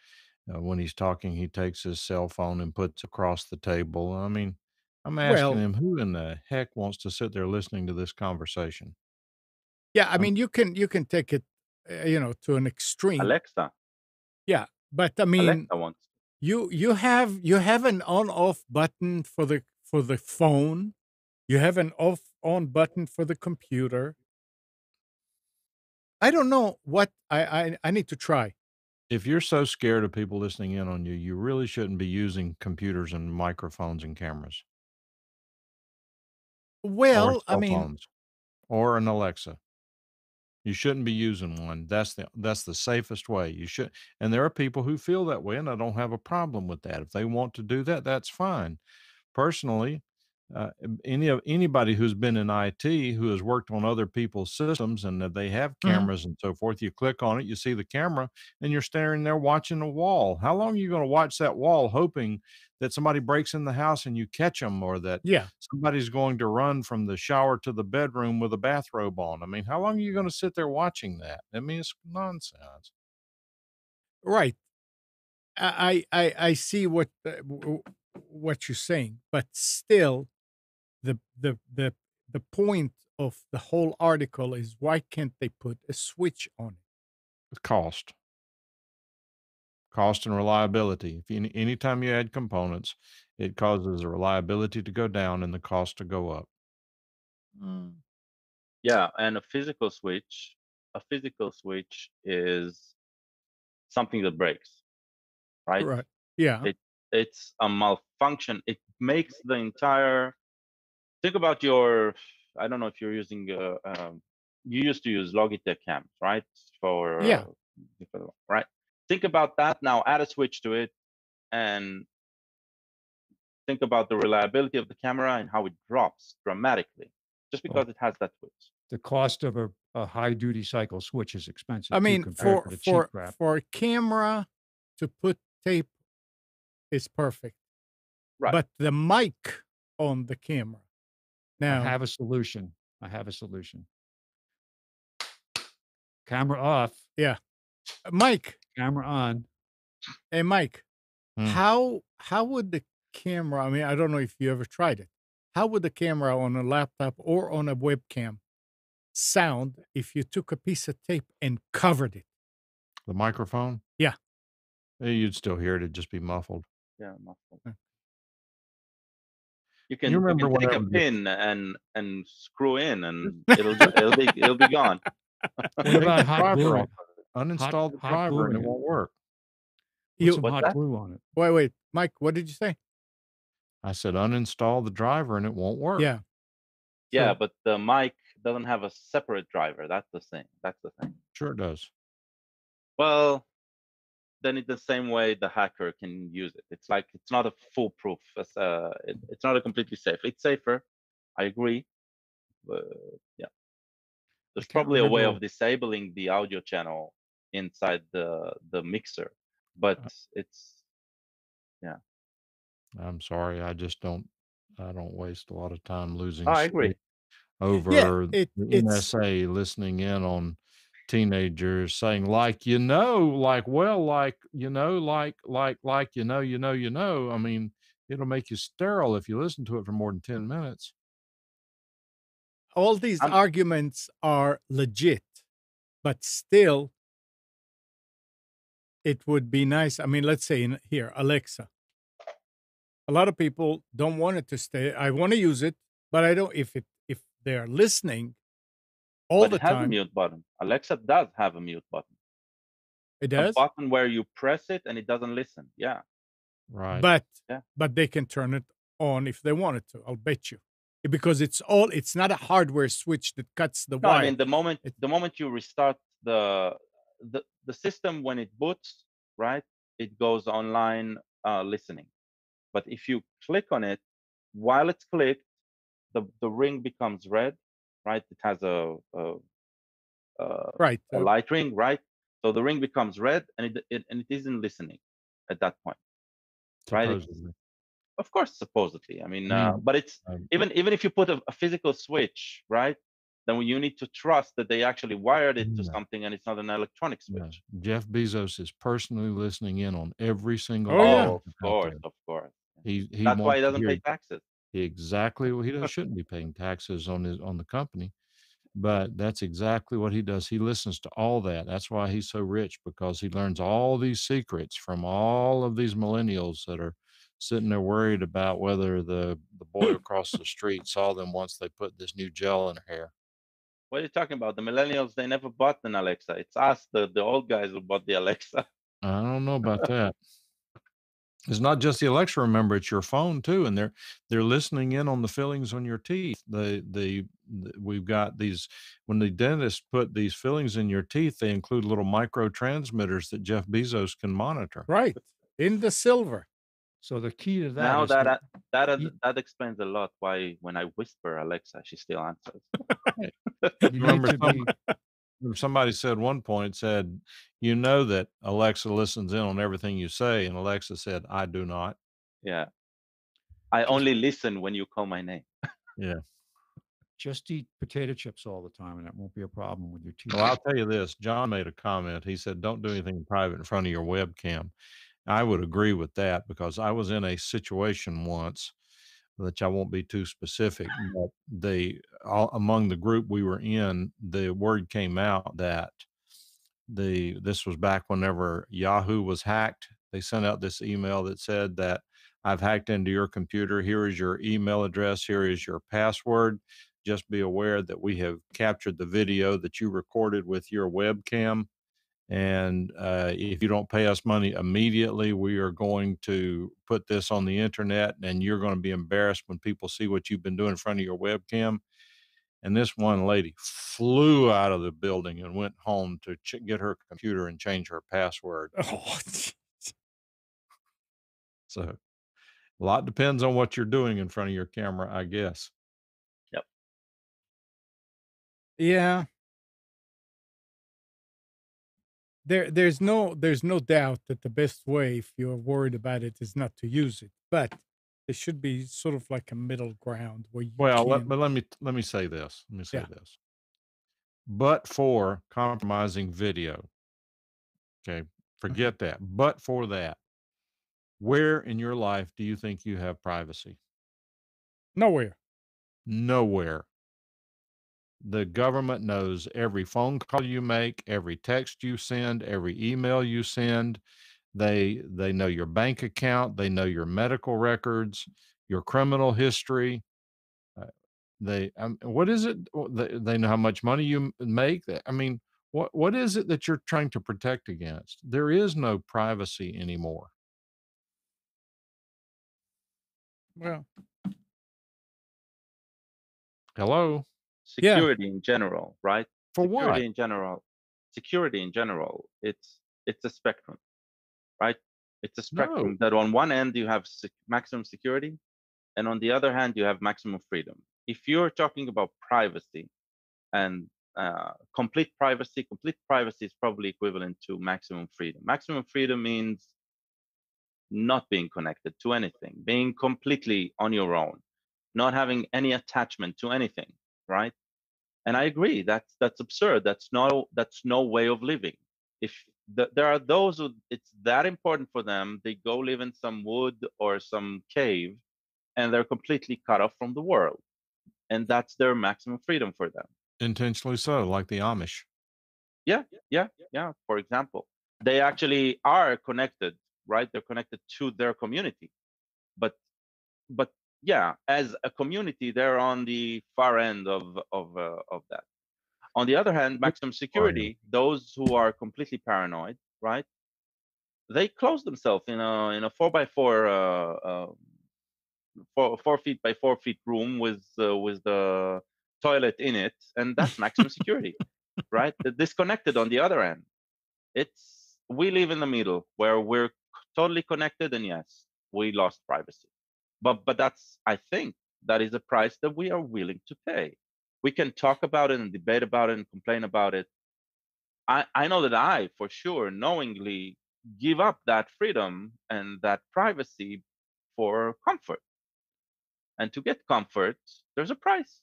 when he's talking, he takes his cell phone and puts across the table. I mean, I'm asking Well, him, who in the heck wants to sit there listening to this conversation? yeah, I Um, mean, you can take it, to an extreme. Alexa, Yeah, but I mean, Alexa wants. you have an on off button for the phone. You have an off on button for the computer. I don't know what I need to try. if you're so scared of people listening in on you, you really shouldn't be using computers and microphones and cameras or Well, I cell mean, phones or an Alexa. You shouldn't be using one. That's the safest way. You should, and there are people who feel that way, and I don't have a problem with that. If they want to do that, that's fine. Personally, anybody who's been in IT who has worked on other people's systems and that they have mhm, cameras and so forth, you click on it, you see the camera, and you're staring there watching a wall. How long are you going to watch that wall, hoping that somebody breaks in the house and you catch them, or that yeah, somebody's going to run from the shower to the bedroom with a bathrobe on? I mean, how long are you going to sit there watching that? I mean, it's nonsense. right. I see what you're saying, but still, the the point of the whole article is why can't they put a switch on it? Cost. Cost and reliability. If you anytime you add components, it causes the reliability to go down and the cost to go up. Mm, Yeah, and a physical switch is something that breaks, right? right. Yeah. It it's a malfunction. It makes the entire. Think about your. I don't know if you're using. You used to use Logitech cams, right? For Yeah. right. Think about that now. Add a switch to it, and think about the reliability of the camera and how it drops dramatically just Well, because it has that switch. the cost of a high duty cycle switch is I expensive too mean, compared to the cheap crap. for a camera to put tape is perfect, Right. but the mic on the camera. I Now, have a solution. I have a solution. Camera off, yeah, Mike, camera on. hey Mike, Hmm. How would the camera, I mean, I don't know if you ever tried it. How would the camera on a laptop or on a webcam sound if you took a piece of tape and covered it? The microphone? Yeah. You'd still hear it. It'd just be muffled. Yeah, muffled. Uh, You You can remember take a whenever pin and screw in, and it'll be gone. What take about the hot driver gluing? off of it, uninstall the Hot driver, and gluing it it. won't work. Put You some What's hot that? glue on it. wait, Mike, what did you say? I said uninstall the driver, and it won't work. Yeah. Yeah, So but the mic doesn't have a separate driver. That's the thing. That's the thing. Sure it does. Well, then in the same way the hacker can use it. It's like it's not a foolproof. It's not a completely safe. It's safer. I agree. But yeah, I there's can't probably a way remember. of disabling the audio channel inside the mixer, but it's yeah. I'm sorry. I just don't. I don't waste a lot of time Oh, losing I sleep agree. yeah, over the it's NSA listening in on teenagers saying, like, like, well, like, I mean, it'll make you sterile if you listen to it for more than 10 minutes. all these I'm arguments are legit, but still it would be nice. I mean, let's say in here, Alexa. A lot of people don't want it to stay. I want to use it, but I don't. If they're listening all but the it has a time, mute button. Alexa does have a mute button. it A does. button where you press it and it doesn't listen. Yeah. Right. But Yeah. they can turn it on if they wanted to. I'll bet you, because it's not a hardware switch that cuts the No, I wire. mean It, the moment you restart the system when it boots, right? It goes online listening. But if you click on it, while it's clicked, the ring becomes red, right? It has right. a light ring, right? So the ring becomes red, and it isn't listening at that point, right? It's, Supposedly. of course, supposedly. I mean, I mean, but it's um, even if you put a physical switch, right? Then you need to trust that they actually wired it to no, something, and it's not an electronic no. switch. Jeff Bezos is personally listening in on every single Oh yeah. Oh, device out there. of course. He That's why he wants to doesn't hear pay taxes. exactly what he does. Shouldn't be paying taxes on the company, but that's exactly what he does. He listens to all that. That's why he's so rich, because he learns all these secrets from all of these millennials that are sitting there worried about whether the boy across the street saw them once they put this new gel in her hair. What are you talking about? The millennials, they never bought an Alexa. It's us, the old guys, who bought the Alexa. I don't know about that. It's not just the Alexa, remember, it's your phone too, and they're listening in on the fillings on your teeth. We've got these, when the dentist put these fillings in your teeth, they include little micro transmitters that Jeff Bezos can monitor. Right. In the silver. So the key to that Now is to you, that explains a lot why when I whisper Alexa, she still answers. Right. you need Remember to be somebody said one point, said, "You know that Alexa listens in on everything you say," and Alexa said, "I do not." Yeah. I just only listen when you call my name. Yeah. just eat potato chips all the time, and that won't be a problem with your teeth. Well, I'll tell you this. John made a comment. He said, "Don't do anything private in front of your webcam." I would agree with that, because I was in a situation once, which I won't be too specific, but among the group we were in, the word came out that this was back whenever Yahoo was hacked. They sent out this email that said that, "I've hacked into your computer. Here is your email address. Here is your password. Just be aware that we have captured the video that you recorded with your webcam. And if you don't pay us money immediately, we are going to put this on the internet, and you're going to be embarrassed when people see what you've been doing in front of your webcam." And this one lady flew out of the building and went home to get her computer and change her password. Oh, So a lot depends on what you're doing in front of your camera, I guess. Yep. yeah. There's no doubt that the best way, if you're worried about it, is not to use it. But there should be sort of like a middle ground where you Well, can. but let me say this. Let me say Yeah. this. But for compromising video, okay, forget that. But for that, Where in your life do you think you have privacy? Nowhere. Nowhere. The government knows every phone call you make, every text you send, every email you send. They know your bank account, they know your medical records, your criminal history. Uh, what is it? They know how much money you make. I mean, what is it that you're trying to protect against? There is no privacy anymore. Well, Hello? yeah. Security in general, right? For what? Security in general, it's a spectrum, right? It's a No. spectrum that on one end you have maximum security, and on the other hand you have maximum freedom. If you're talking about privacy and complete privacy is probably equivalent to maximum freedom. Maximum freedom means not being connected to anything, being completely on your own, not having any attachment to anything, right? And I agree, that's absurd. That's no way of living. If there are those who it's that important for them, they go live in some wood or some cave, and they're completely cut off from the world, and that's their maximum freedom for them. Intentionally so, like the Amish. Yeah, yeah, yeah. For example, they actually are connected, right? They're connected to their community, but but yeah, as a community, they're on the far end of that. On the other hand, Yep. maximum security, those who are completely paranoid, right? They close themselves in a 4x4 4 feet by 4 feet room with the toilet in it, and that's maximum security, right? Disconnected on the other end. We live in the middle where we're totally connected, and yes, we lost privacy. But that's, I think, that is a price that we are willing to pay. We can talk about it and debate about it and complain about it. I know that I, for sure, knowingly give up that freedom and that privacy for comfort. And to get comfort, there's a price.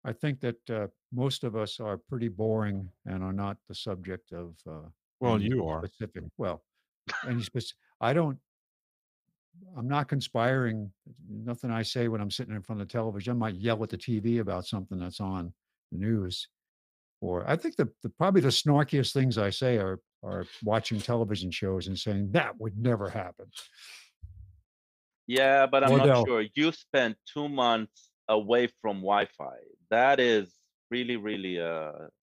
I think that most of us are pretty boring and are not the subject of Well, any you are. specific. Well, any specific. I don't. I'm not conspiring. Nothing I say when I'm sitting in front of the television. I might yell at the TV about something that's on the news. Or I think the probably the snarkiest things I say are watching television shows and saying that would never happen. Yeah, but I'm Or not they'll sure. You spent 2 months away from Wi-Fi. That is really, really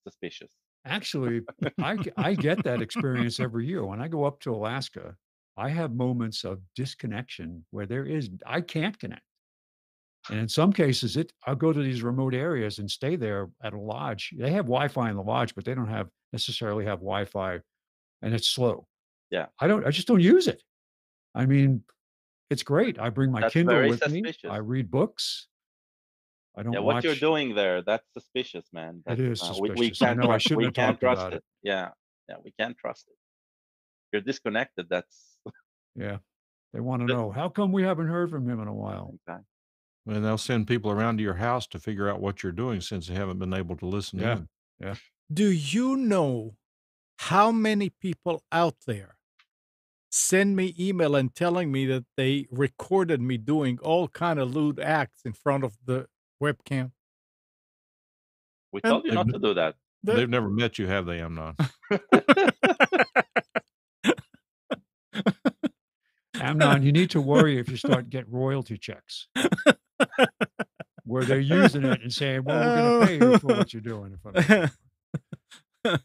suspicious. actually I get that experience every year when I go up to Alaska. I have moments of disconnection where I can't connect. And in some cases, I'll go to these remote areas and stay there at a lodge. They have Wi-Fi in the lodge, but they don't necessarily have Wi-Fi, and it's slow. Yeah, I just don't use it. I mean, it's great. I bring my that's Kindle very with me. suspicious. I read books. I Yeah, don't what you're watch. doing there, that's suspicious, man. It That's is we suspicious. I can't know I we shouldn't have can't talked trust about it. it. Yeah, yeah, we can't trust it. You're disconnected. That's Yeah. They want to that- know how come we haven't heard from him in a while. exactly. And they'll send people around to your house to figure out what you're doing since they haven't been able to listen Yeah. in. Yeah. Do you know how many people out there send me email and telling me that they recorded me doing all kind of lewd acts in front of the webcam? We And told you They've, not n- to do that. they've the never met you, have they, Amnon? Amnon, you need to worry if you start get royalty checks where they're using it and saying, well, we're going to pay you for what you're doing in front of the camera.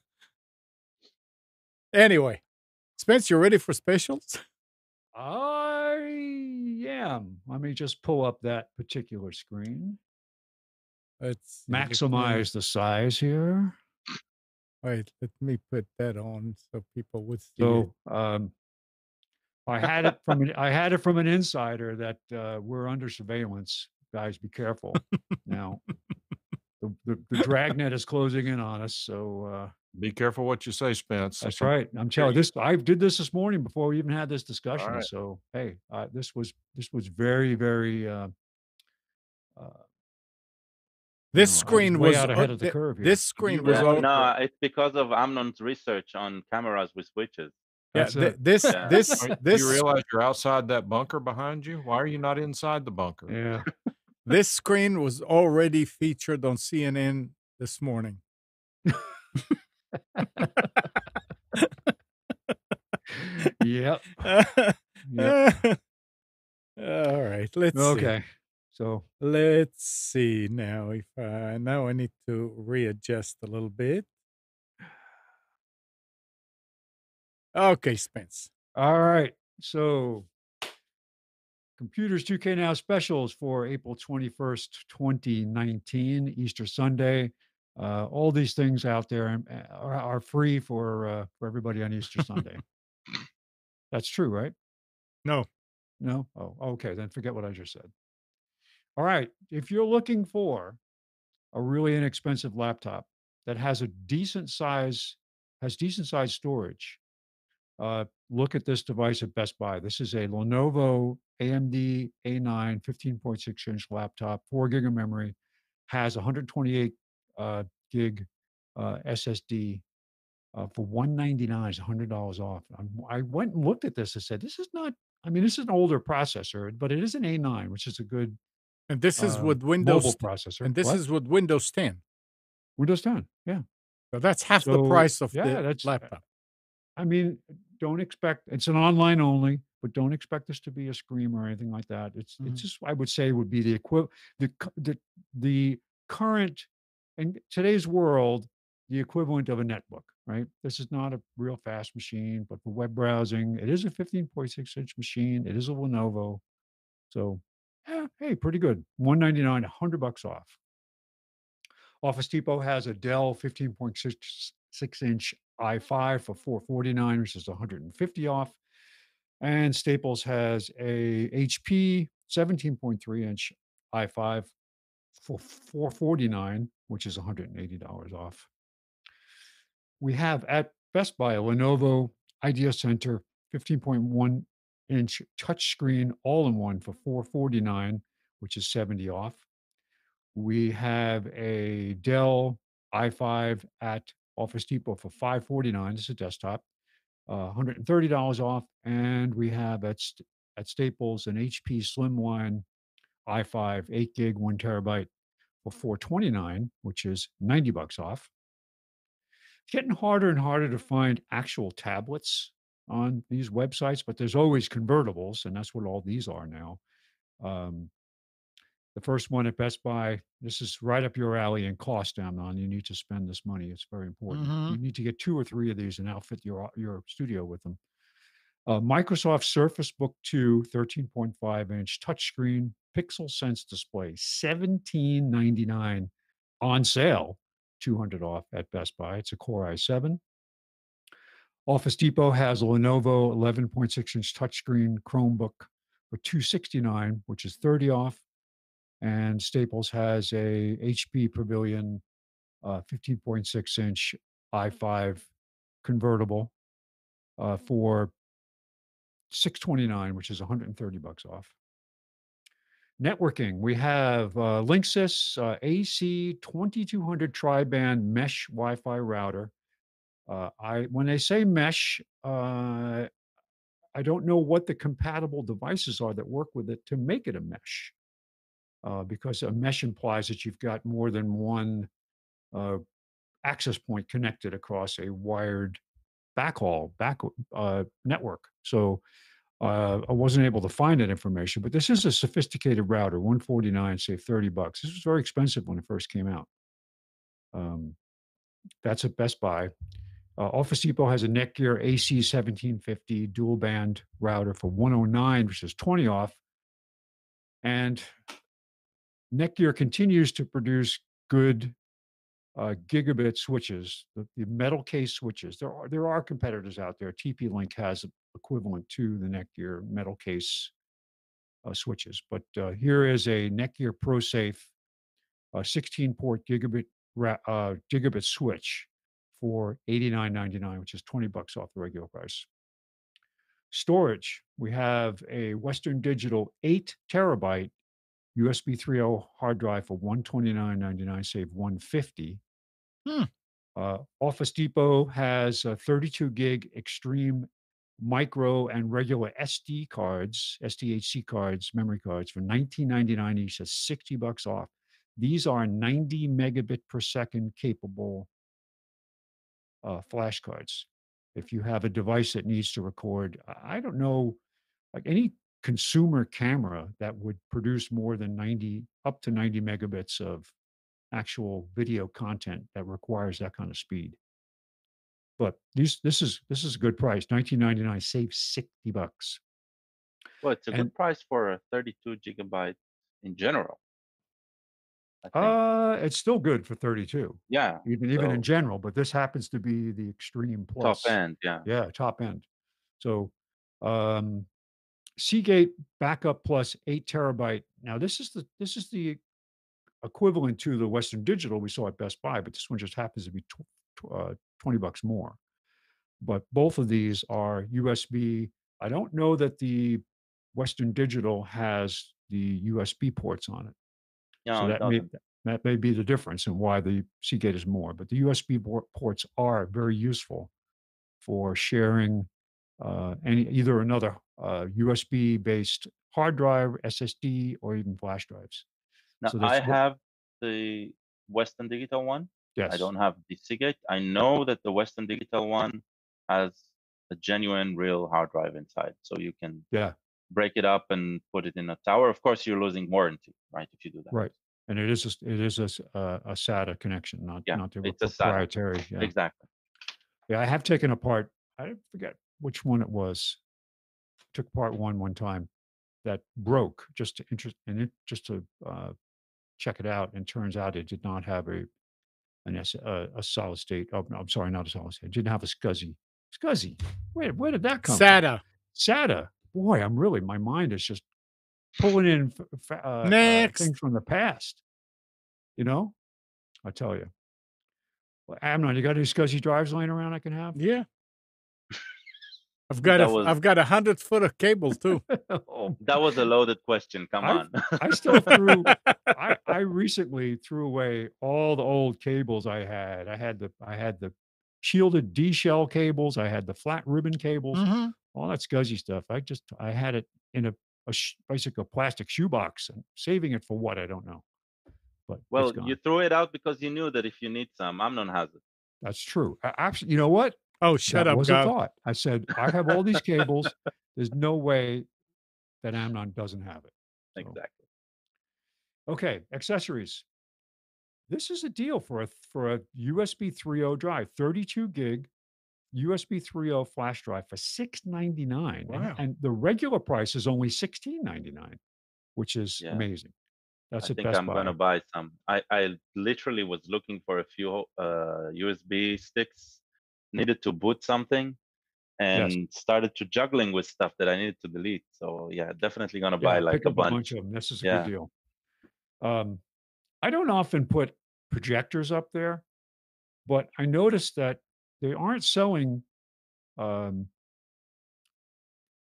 Anyway, Spence, you ready for specials? I am. Let me just pull up that particular screen. Let's see, Maximize the size here. wait, let me put that on so people would see it. So I had it from an insider that we're under surveillance. Guys, be careful. Now the dragnet is closing in on us. So Be careful what you say, Spence. that's right. I'm telling you, I did this morning before we even had this discussion. right. So hey, this was very very. This I was screen way was out ahead of the curve here. this screen was Yeah, all no, it's because of Amnon's research on cameras with switches. Yeah, That's it. this Yeah. this Do you this realize you're outside that bunker behind you? Why are you not inside the bunker? Yeah. this screen was already featured on CNN this morning. Yep. Yep. All right, let's see. Okay. So Let's see now if now I need to readjust a little bit. Okay, Spence. all right. So Computers 2K Now specials for April 21st, 2019, Easter Sunday. All these things out there are free for everybody on Easter Sunday. That's true, right? No. No? Oh, okay. Then forget what I just said. All right. If you're looking for a really inexpensive laptop that has decent size storage, look at this device at Best Buy. This is a Lenovo AMD A9 15.6-inch laptop, 4 gig of memory, has 128 gig SSD for $199. Is $100 off. I went and looked at this and said, this is not, I mean, this is an older processor, but it is an A9, which is a good And this is with mobile Windows processor. and this What? is with Windows 10. Windows 10. Yeah. So that's half the So, price of yeah, the that's laptop. I mean, don't expect it's an online only, but don't expect this to be a scream or anything like that. It's just I would say would be the equivalent the current in today's world, the equivalent of a netbook, right? This is not a real fast machine, but for web browsing, it is a 15.6-inch machine. It is a Lenovo. So yeah, hey, pretty good. $199, $100 off. Office Depot has a Dell 15.6-inch i5 for $449, which is $150 off. And Staples has a HP 17.3-inch i5 for $449, which is $180 off. We have at Best Buy a Lenovo Idea Center 15.1-inch touchscreen all-in-one for $449, which is $70 off. We have a Dell i5 at Office Depot for $549. This is a desktop, $130 off. And we have at Staples an HP Slimline i5 8 gig 1 terabyte for $429, which is $90 off. It's getting harder and harder to find actual tablets on these websites, but there's always convertibles, and that's what all these are now. The first one at Best Buy, this is right up your alley in cost, Amnon. You need to spend this money. It's very important. You need to get 2 or 3 of these and outfit your studio with them. Microsoft Surface Book 2 13.5-inch touchscreen Pixel Sense display, $17.99 on sale, $200 off at Best Buy. It's a Core i7. Office Depot has a Lenovo 11.6-inch touchscreen Chromebook for $269, which is $30 off. And Staples has a HP Pavilion 15.6-inch i5 convertible for $629, which is $130 off. Networking, we have Linksys AC 2200 tri-band mesh Wi-Fi router. When they say mesh, I don't know what the compatible devices are that work with it to make it a mesh. Because a mesh implies that you've got more than one access point connected across a wired backhaul network. So I wasn't able to find that information, but this is a sophisticated router, 149, say $30. This was very expensive when it first came out. That's at Best Buy. Office Depot has a Netgear AC 1750 dual band router for $109, which is $20 off. And Netgear continues to produce good gigabit switches, the metal case switches. There are competitors out there. TP-Link has equivalent to the Netgear metal case switches. But here is a Netgear ProSafe 16-port gigabit switch for $89.99, which is $20 off the regular price. Storage, we have a Western Digital 8 terabyte USB 3.0 hard drive for $129.99, save $150. Office Depot has a 32 gig Extreme micro and regular SD cards, SDHC cards, memory cards for $19.99 each. That's $60 off. These are 90 megabit per second capable flash cards. If you have a device that needs to record, I don't know, like any consumer camera that would produce more than 90, up to 90 megabits of actual video content that requires that kind of speed. But this is a good price. $19.99 saves $60. Well, it's a And good price for a 32 gigabyte in general, I think. it's still good for 32, Yeah. even in So general, but this happens to be the extreme top plus. end, yeah. Yeah, top end. So Seagate Backup Plus 8 terabyte. Now this is the equivalent to the Western Digital we saw at Best Buy, but this one just happens to be $20 more. But both of these are USB. I don't know that the Western Digital has the USB ports on it. So No, it doesn't. that may be the difference in why the Seagate is more. But the USB ports are very useful for sharing either another USB based hard drive, SSD, or even flash drives. Now So I that's have the Western Digital one. I yes, don't have the Seagate. I know that the Western Digital one has a genuine real hard drive inside, so you can yeah, break it up and put it in a tower. Of course, you're losing warranty, right? If you do that. right. And it is a SATA connection, Yeah, not the it's a SATA. proprietary. Yeah, Exactly. yeah. I have taken apart. I forget which one it was. Took apart one time that broke just to just to check it out, and turns out it did not have a solid state. Oh, no, I'm sorry, not a solid state. It didn't have a SCSI. SCSI. Where did that come from? SATA. SATA. Boy, my mind is just pulling in Next. things from the past. You know, I tell you. Well, Amnon, you got any SCSI drives laying around I can have? Yeah. I've That got was 100 foot of cable too. Oh, that was a loaded question. Come I on. I still threw. I recently threw away all the old cables I had. I had the shielded D shell cables. I had the flat ribbon cables. Mhm. All that SCSI stuff. I had it in basically a plastic shoebox, and saving it for what I don't know, but it's Well, you gone. threw it out because you knew that if you need some, Amnon has it. That's true. Actually, you know what? Oh, shut That up, was a Gav. thought. I said, I have all these cables. There's no way that Amnon doesn't have it. So, Exactly. okay, accessories. This is a deal for a USB 3.0 drive, 32 gig USB 3.0 flash drive for $699. Wow. And the regular price is only $16.99, which is Yeah. amazing. I That's at think Best I'm gonna Buy. buy some. I literally was looking for a few USB sticks, needed to boot something, Yes. and started to juggling with stuff that I needed to delete. So yeah, definitely gonna buy Yeah, like pick a up a bunch bunch. of them. This is a good Yeah. deal. I don't often put projectors up there, but I noticed that they aren't selling um,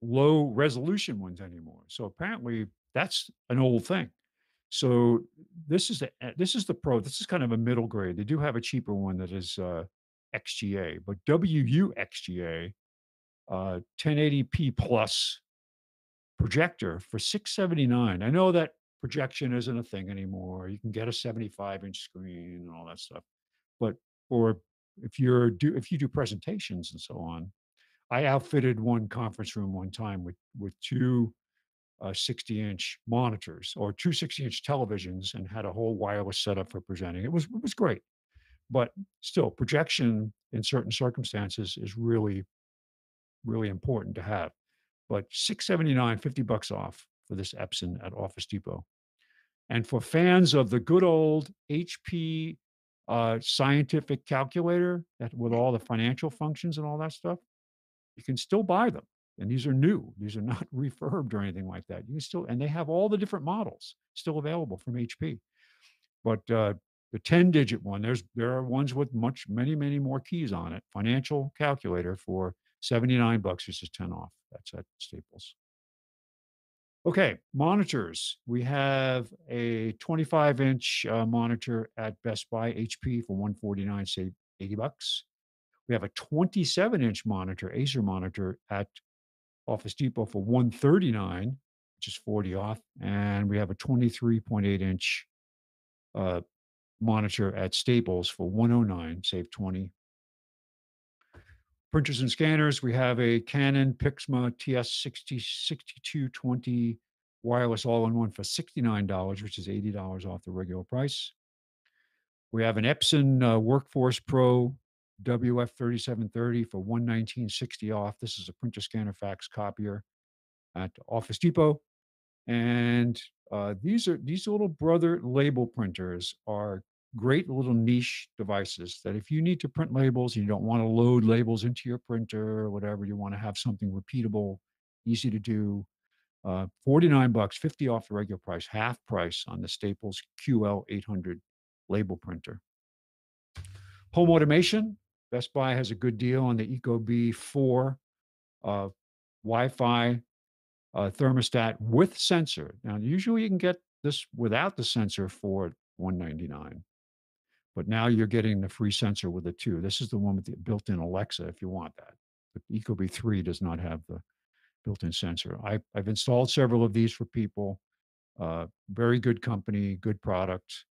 low resolution ones anymore. So apparently that's an old thing. So this is the Pro. This is kind of a middle grade. They do have a cheaper one that is XGA, but WUXGA 1080p plus projector for $679. I know that projection isn't a thing anymore. You can get a 75-inch screen and all that stuff. But for if you do presentations and so on, I outfitted one conference room one time with two 60-inch monitors or two 60-inch televisions, and had a whole wireless setup for presenting. It was great, but still, projection in certain circumstances is really important to have. But $679, $50 off for this Epson at Office Depot. And for fans of the good old HP scientific calculator with all the financial functions and all that stuff, you can still buy them. And these are new. These are not refurbed or anything like that. You can still, and they have all the different models still available from HP. But the 10-digit one, there are ones with many more keys on it. Financial calculator for $79, which is 10 off. That's at Staples. Okay, monitors. We have a 25-inch monitor at Best Buy HP for $149, save $80. We have a 27-inch monitor, Acer monitor at Office Depot for $139, which is 40 off. And we have a 23.8-inch monitor at Staples for $109, save 20. Printers and scanners, we have a Canon Pixma TS6220 wireless all-in-one for $69, which is $80 off the regular price. We have an Epson Workforce Pro WF3730 for $119.60 off. This is a printer scanner fax copier at Office Depot. And these little brother label printers are great little niche devices that if you need to print labels, you don't want to load labels into your printer or whatever, you want to have something repeatable, easy to do. $49, 50 off the regular price, half price on the Staples QL 800 label printer. Home automation, Best Buy has a good deal on the Ecobee 4 Wi-Fi thermostat with sensor. Now, usually you can get this without the sensor for $199, but now you're getting the free sensor with it too. This is the one with the built-in Alexa if you want that. The Ecobee 3 does not have the built-in sensor. I've installed several of these for people. Very good company, good product,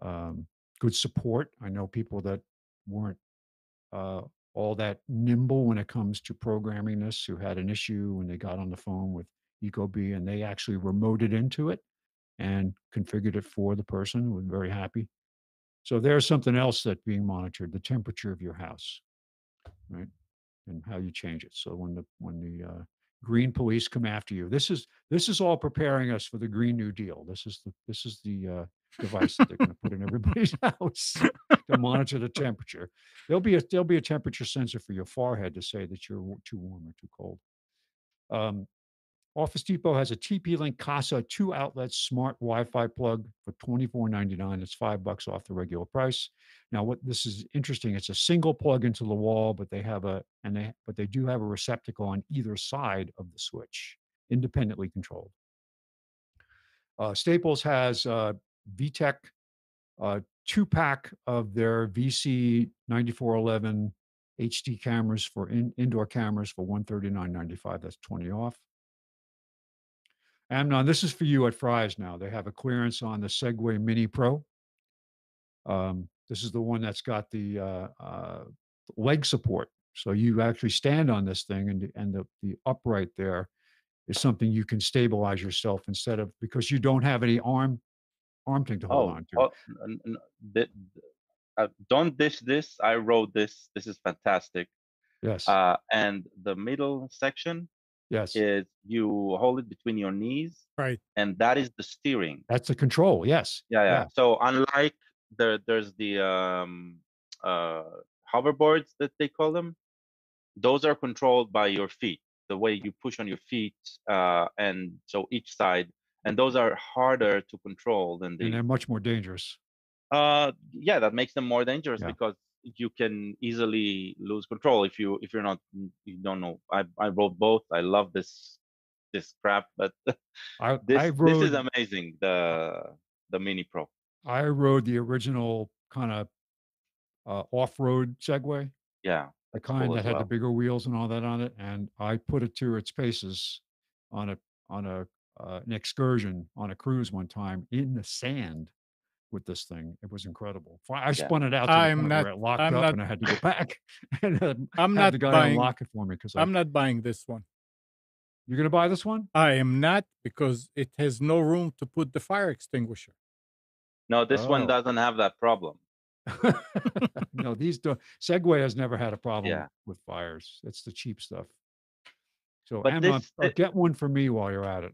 good support. I know people that weren't all that nimble when it comes to programming this, who had an issue when they got on the phone with Ecobee and they actually remoted into it and configured it for the person who was very happy. So there's something else that's being monitored, the temperature of your house, right? And how you change it. So when the green police come after you, this is all preparing us for the Green New Deal. This is the device that they're going to put in everybody's house to monitor the temperature. There'll be a temperature sensor for your forehead to say that you're too warm or too cold. Office Depot has a TP-Link Casa 2-outlet smart Wi-Fi plug for $24.99. It's $5 off the regular price. Now, what this is interesting, it's a single plug into the wall, but they do have a receptacle on either side of the switch, independently controlled. Staples has VTech 2-pack of their VC 9411 HD cameras for indoor cameras for $139.95. That's 20 off. Amnon, this is for you at Fry's now. They have a clearance on the Segway Mini Pro. This is the one that's got the leg support. So you actually stand on this thing and the upright there is something you can stabilize yourself instead of, because you don't have any arm thing to hold on to. Don't dish this. I wrote this. This is fantastic. Yes. And the middle section Yes. is you hold it between your knees, Right. and that is the steering. That's the control. Yes. Yeah. So unlike there's the hoverboards that they call them, those are controlled by your feet, the way you push on your feet, and so each side, and those are harder to control than And they're much more dangerous. Yeah, that makes them more dangerous Yeah. because you can easily lose control if you're not, you don't know. I wrote both. I love this crap, but this is amazing. The Mini Pro. I rode the original kind of off-road Segway. Yeah, the kind that had the bigger wheels and all that on it, and I put it to its paces on an excursion on a cruise one time in the sand with this thing. It was incredible. I spun it out to the point where it locked up, and I had to go back and have the guy unlock it for me because I'm not buying this one. You're going to buy this one? I am not, because it has no room to put the fire extinguisher. No, this one doesn't have that problem. No, these don't. Segway has never had a problem with fires. It's the cheap stuff. So Amnon, get one for me while you're at it.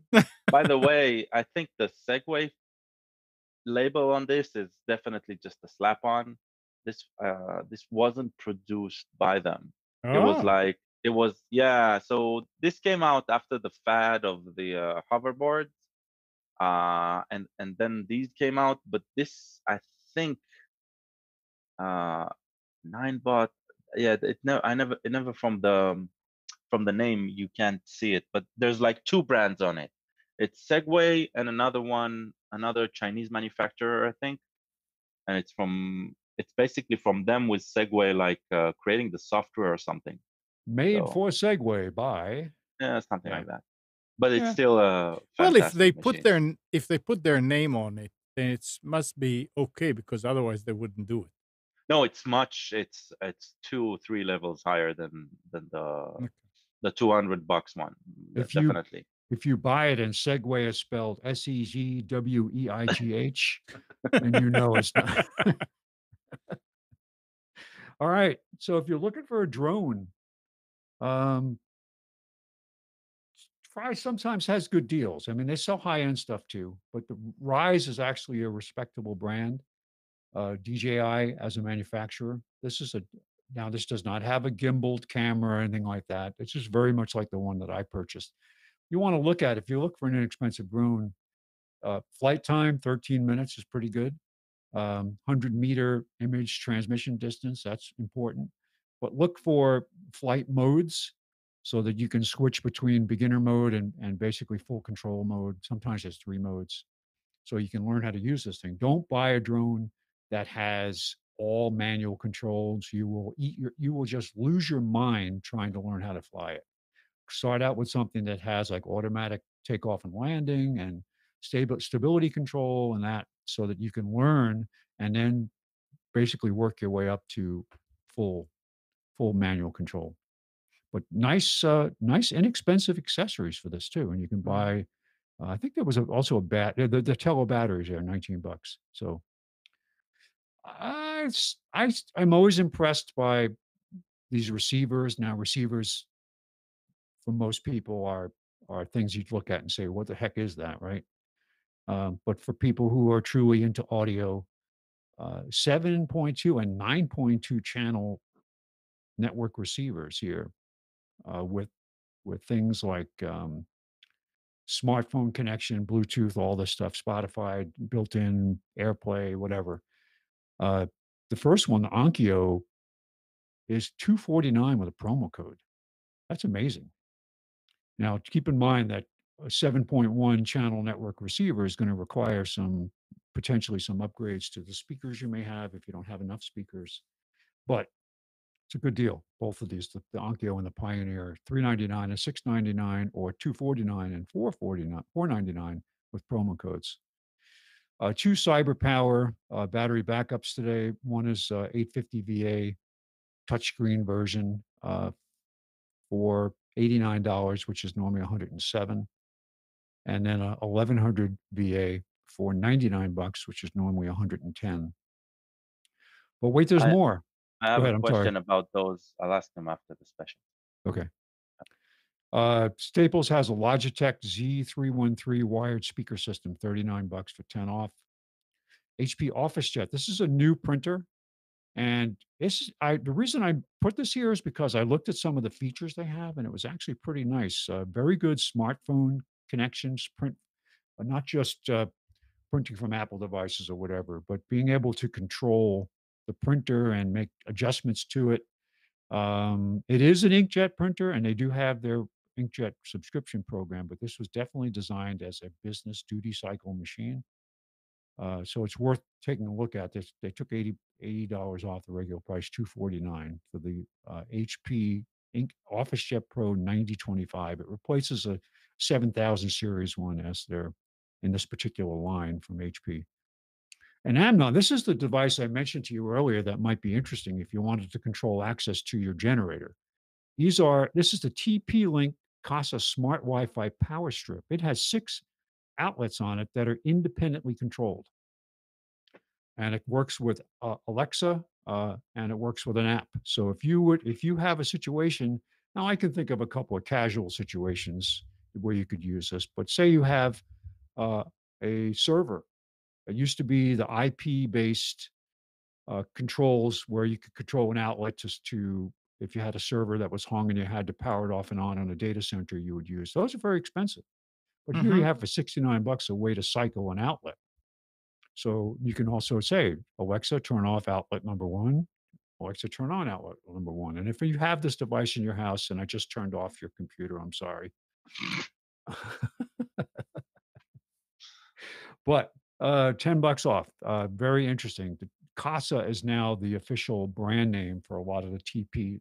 By the way, I think the Segway label on this is definitely just a slap-on. This wasn't produced by them. It was so this came out after the fad of the hoverboards, and then these came out, but this, I think, 9-bot, it never from the name you can't see it, but there's like two brands on it. It's Segway and another Chinese manufacturer, I think, and it's from it's basically from them with Segway, like creating the software or something. Made So for Segway by, yeah, something yeah, like that. But it's yeah. still a Well, if they fantastic put machine. their name on it, then it must be okay because otherwise they wouldn't do it. No, it's 2-3 levels higher than Okay. the $200 one. If you Definitely. if you buy it and Segway is spelled Segweigh, then you know it's not. All right. So if you're looking for a drone, um, Fry sometimes has good deals. I mean, they sell high-end stuff too, but the Rise is actually a respectable brand. DJI as a manufacturer. This does not have a gimbaled camera or anything like that. It's just very much like the one that I purchased. You want to look at, if you look for an inexpensive drone, flight time, 13 minutes is pretty good. 100-meter image transmission distance, that's important. But look for flight modes so that you can switch between beginner mode and basically full control mode. Sometimes there's 3 modes. So you can learn how to use this thing. Don't buy a drone that has all manual controls. You will just lose your mind trying to learn how to fly it. Start out with something that has like automatic takeoff and landing and stability control and that, so that you can learn and then basically work your way up to full manual control. But nice inexpensive accessories for this too, and you can buy. I think there was also a the Telo batteries are $19. So I'm always impressed by these receivers. Now receivers for most people are things you'd look at and say, "What the heck is that?" Right? But for people who are truly into audio, 7.2 and 9.2 channel network receivers here, with things like smartphone connection, Bluetooth, all this stuff, Spotify, built-in AirPlay, whatever. Uh, the first one, the Onkyo, is $249 with a promo code. That's amazing. Now, keep in mind that a 7.1 channel network receiver is going to require potentially some upgrades to the speakers you may have if you don't have enough speakers. But it's a good deal. Both of these, the Onkyo and the Pioneer, $399 and $699, or $249 and $499 with promo codes. 2 CyberPower battery backups today. One is 850 VA touchscreen version for $89, which is normally $107, and then a 1100 VA for $99, which is normally $110. But wait, there's I more. I Go have a ahead. I'm sorry. question about those. I'll ask them after the special. Okay. Staples has a Logitech Z313 wired speaker system, $39 for 10 off. HP Officejet. This is a new printer. And the reason I put this here is because I looked at some of the features they have, and it was actually pretty nice. Very good smartphone connections, not just printing from Apple devices or whatever, but being able to control the printer and make adjustments to it. It is an inkjet printer, and they do have their inkjet subscription program, but this was definitely designed as a business duty cycle machine. So it's worth taking a look at this. They took $80 off the regular price, $249 for the HP Ink Officejet Pro 9025. It replaces a 7000 series one as their in this particular line from HP. And Amnon, this is the device I mentioned to you earlier that might be interesting if you wanted to control access to your generator. This is the TP-Link Casa Smart Wi-Fi Power Strip. It has 6 outlets on it that are independently controlled. And it works with Alexa, and it works with an app. So if you have a situation, now I can think of a couple of casual situations where you could use this, but say you have a server. It used to be the IP-based controls where you could control an outlet just to, if you had a server that was hung and you had to power it off and on a data center, you would use. Those are very expensive. But here you have for $69 a way to cycle an outlet. So you can also say, Alexa, turn off outlet number 1. Alexa, turn on outlet number 1. And if you have this device in your house and I just turned off your computer, I'm sorry. But $10 off. Very interesting. The Casa is now the official brand name for a lot of the TP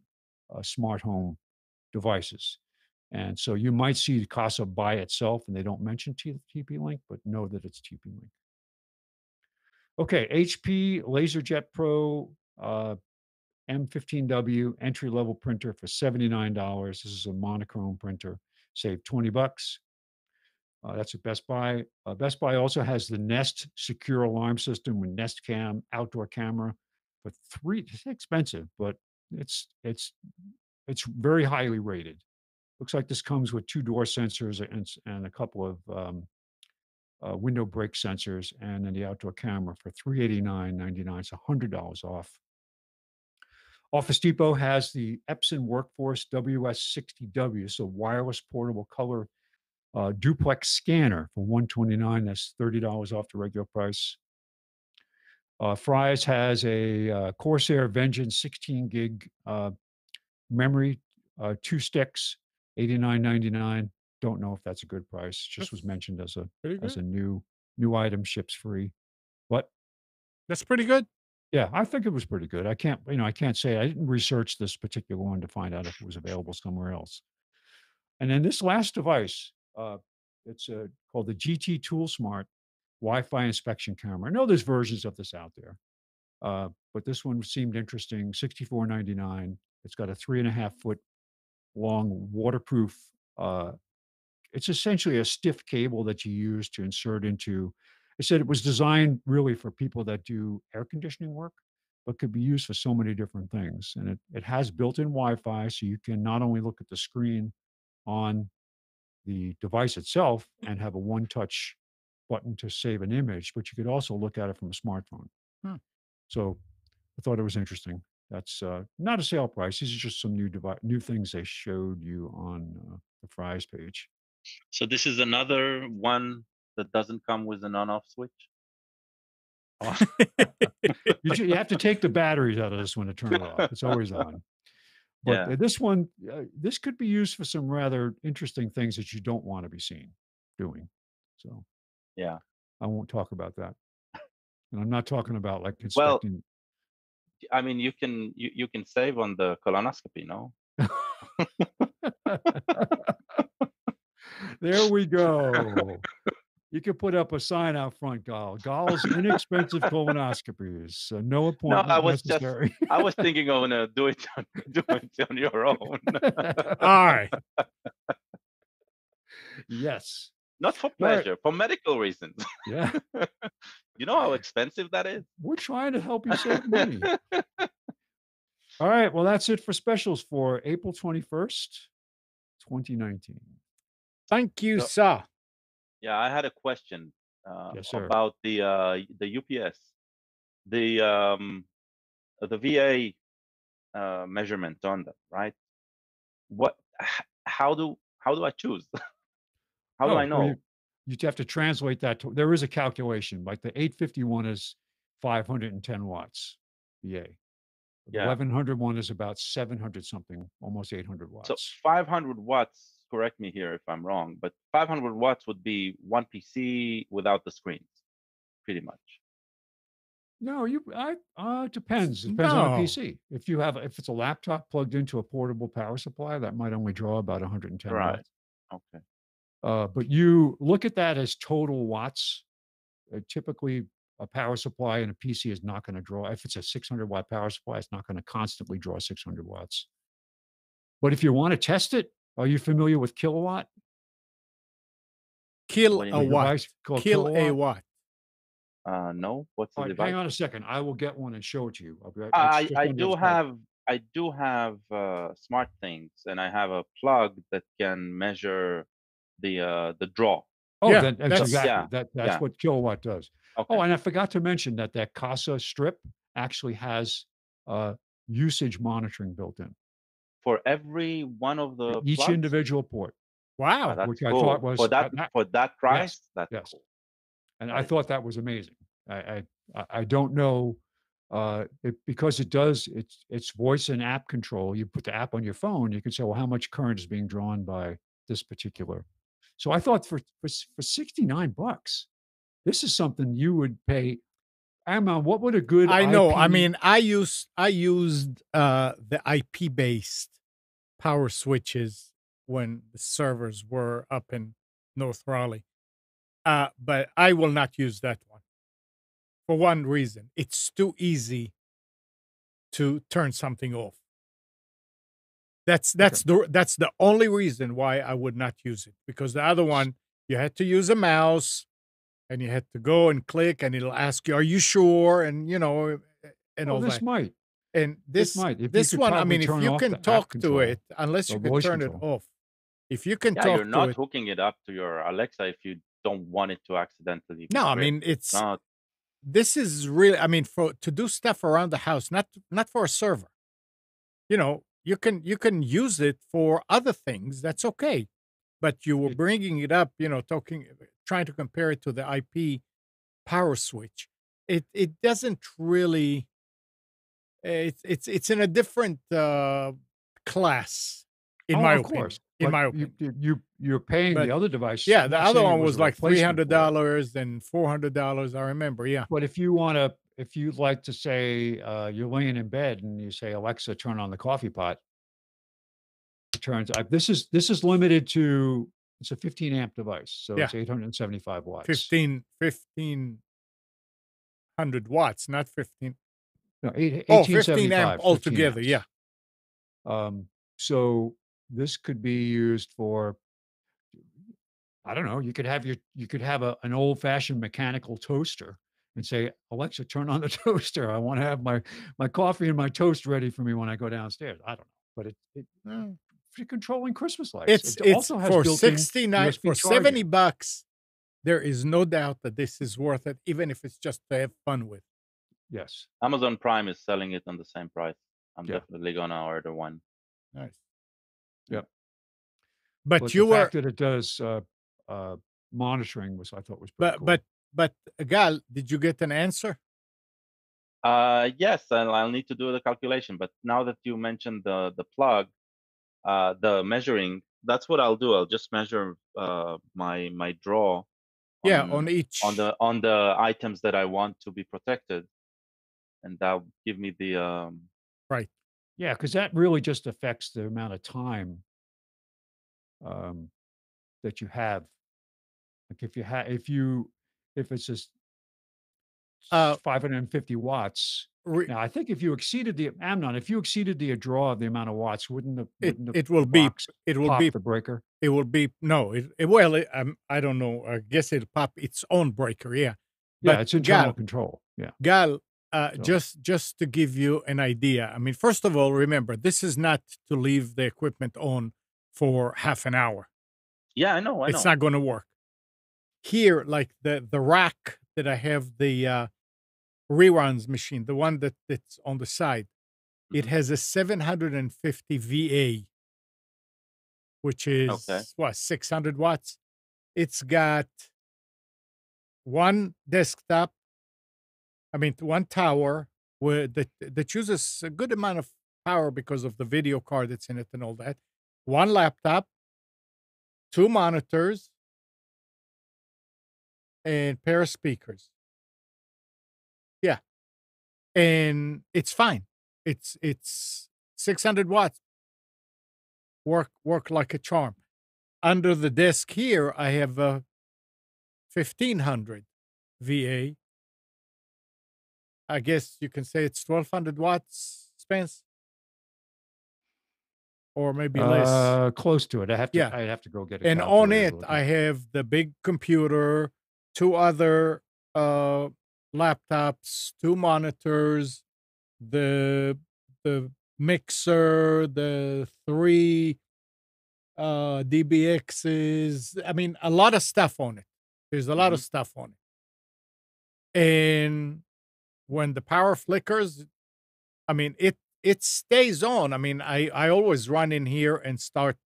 smart home devices. And so you might see Casa by itself and they don't mention TP-Link, but know that it's TP-Link. Okay, HP Laserjet Pro M15W entry-level printer for $79. This is a monochrome printer. Save 20 bucks. That's at Best Buy. Best Buy also has the Nest secure alarm system with Nest Cam outdoor camera for it's expensive, but it's very highly rated. Looks like this comes with 2 door sensors and a couple of window brake sensors, and then the outdoor camera for $389.99. It's $100 off. Office Depot has the Epson Workforce WS60W, so wireless portable color duplex scanner for $129. That's $30 off the regular price. Fry's has a Corsair Vengeance 16 gig memory, 2 sticks, $89.99. Don't know if that's a good price. Just was mentioned as a new item, ships free. What? That's pretty good. Yeah, I think it was pretty good. I can't say I didn't research this particular one to find out if it was available somewhere else. And then this last device, it's called the GT Tool Smart Wi-Fi inspection camera. I know there's versions of this out there, but this one seemed interesting. $64.99. It's got a 3.5-foot long waterproof. It's essentially a stiff cable that you use to insert into. It said it was designed really for people that do air conditioning work, but could be used for so many different things. And it has built-in Wi-Fi, so you can not only look at the screen on the device itself and have a one-touch button to save an image, but you could also look at it from a smartphone. So I thought it was interesting. That's not a sale price. These are just some new things they showed you on the Fry's page. So this is another one that doesn't come with an on-off switch? You have to take the batteries out of this one to turn it off. It's always on. But this one, this could be used for some rather interesting things that you don't want to be seen doing. So yeah, I won't talk about that. And I'm not talking about like inspecting. Well, I mean, you can save on the colonoscopy, no? There we go. You could put up a sign out front, Gal's inexpensive colonoscopies. No appointment necessary. I was thinking of do it on your own. All right. Yes. Not for pleasure, for medical reasons. Yeah. You know how expensive that is? We're trying to help you save money. All right. Well, that's it for specials for April 21st, 2019. Thank you, sir. Yeah, I had a question Yes, sir. about the UPS, the VA measurement on them, right? How do I choose? How do I know? Well, you have to translate that to, there is a calculation. Like the 851 is 510 watts VA. The 1100 one is about 700 something, almost 800 watts. So 500 watts. Correct me here if I'm wrong, but 500 watts would be one PC without the screens, pretty much. No, it depends. It depends on the PC. If it's a laptop plugged into a portable power supply, that might only draw about 110 watts. Okay. But you look at that as total watts. Typically, a power supply in a PC is not going to draw. If it's a 600-watt power supply, it's not going to constantly draw 600 watts. But if you want to test it, are you familiar with kilowatt? Kill a watt. Kill a watt. No. What's the device? Hang on a second. I will get one and show it to you. I do have smart things, and I have a plug that can measure the draw. Oh, yeah, that's exactly. That's what kilowatt does. Okay. Oh, and I forgot to mention that Casa strip actually has usage monitoring built in. For every one of the each plugs? Individual port. Wow. Which I thought was for that price. Yes, yes. Cool. And I thought that was amazing. I don't know because it's voice and app control. You put the app on your phone, you can say, well, how much current is being drawn by this particular. So I thought for $69, this is something you would pay. Amnon, what would a good I know. I IP mean, I used the IP based power switches when the servers were up in North Raleigh. But I will not use that one for one reason. It's too easy to turn something off. That's the only reason why I would not use it, because the other one you had to use a mouse and you had to go and click and it'll ask you, "Are you sure?" and and Well, all this that. might. And This this might. If you this could one, I probably mean, if turn you off can the app talk to control it, unless or you can voice turn it control. off. If you can Yeah, talk you're to not it, hooking it up to your Alexa if you don't want it to accidentally be no, I tripped. mean It's not. this is really, I mean, for to do stuff around the house, not for a server. You can use it for other things. That's okay, but you were It- bringing it up, trying to compare it to the IP power switch. It doesn't really. It's in a different class, in Oh, my of opinion. course. In But my opinion, you're paying but the other device. yeah, I'm the not other saying it one was was a like three replacement hundred for it. dollars and $400. I remember. Yeah, But if you'd like to say you're laying in bed and you say, Alexa, turn on the coffee pot, it turns. This is limited to. It's a 15 amp device, so yeah, it's 875 watts. 1500 watts, not 15. No, Oh, 15 amp 1875, 15 altogether. Yeah, amps. Um, so this could be used for, I don't know, you could have an old fashioned mechanical toaster and say, Alexa, turn on the toaster. I want to have my coffee and my toast ready for me when I go downstairs. I don't know, but Mm. for controlling Christmas lights. it's It also has for built-in 69 USB for charging. $70. There is no doubt that this is worth it, even if it's just to have fun with. Yes. Amazon Prime is selling it on the same price. I'm Yeah. definitely gonna order one. Nice. Yep. But But you the were, fact that it does monitoring I thought was pretty but cool. but Gal, did you get an answer? Yes, I'll need to do the calculation. But now that you mentioned the plug, the measuring, that's what I'll do. I'll just measure my draw Yeah, on on each. on the items that I want to be protected, and that'll give me the Right. Yeah, because that really just affects the amount of time that you have. Like if it's just Uh, 550 watts. re- Now, I think if you exceeded the Amnon, if you exceeded the draw of the amount of watts, it wouldn't the it will be box it will pop be the breaker? it will be no. Well, I don't know. I guess it'll pop its own breaker. Yeah, Yeah, but it's internal control. Yeah. Gal, So just to give you an idea. I mean, first of all, remember this is not to leave the equipment on for half an hour. yeah, I know. It's not going to work. Here, like the rack that I have, the reruns machine, the one that's on the side, it Mhm. has a 750 VA, which Okay. is what, 600 watts. It's got one desktop, I mean, one tower that uses a good amount of power because of the video card that's in it and all that. One laptop, two monitors, and pair of speakers. Yeah, and it's fine. It's 600 watts. Work like a charm. Under the desk here, I have a 1500 VA. I guess you can say it's 1200 watts, Spence, or maybe less. close to it. Yeah. I'd have to go get a And on calculator to it, look I at. have the big computer, two other laptops, two monitors, the mixer, the three DBXs. I mean, a lot of stuff on it. There's a lot of Mhm. stuff on it. And when the power flickers, I mean, it stays on. I mean, I always run in here and start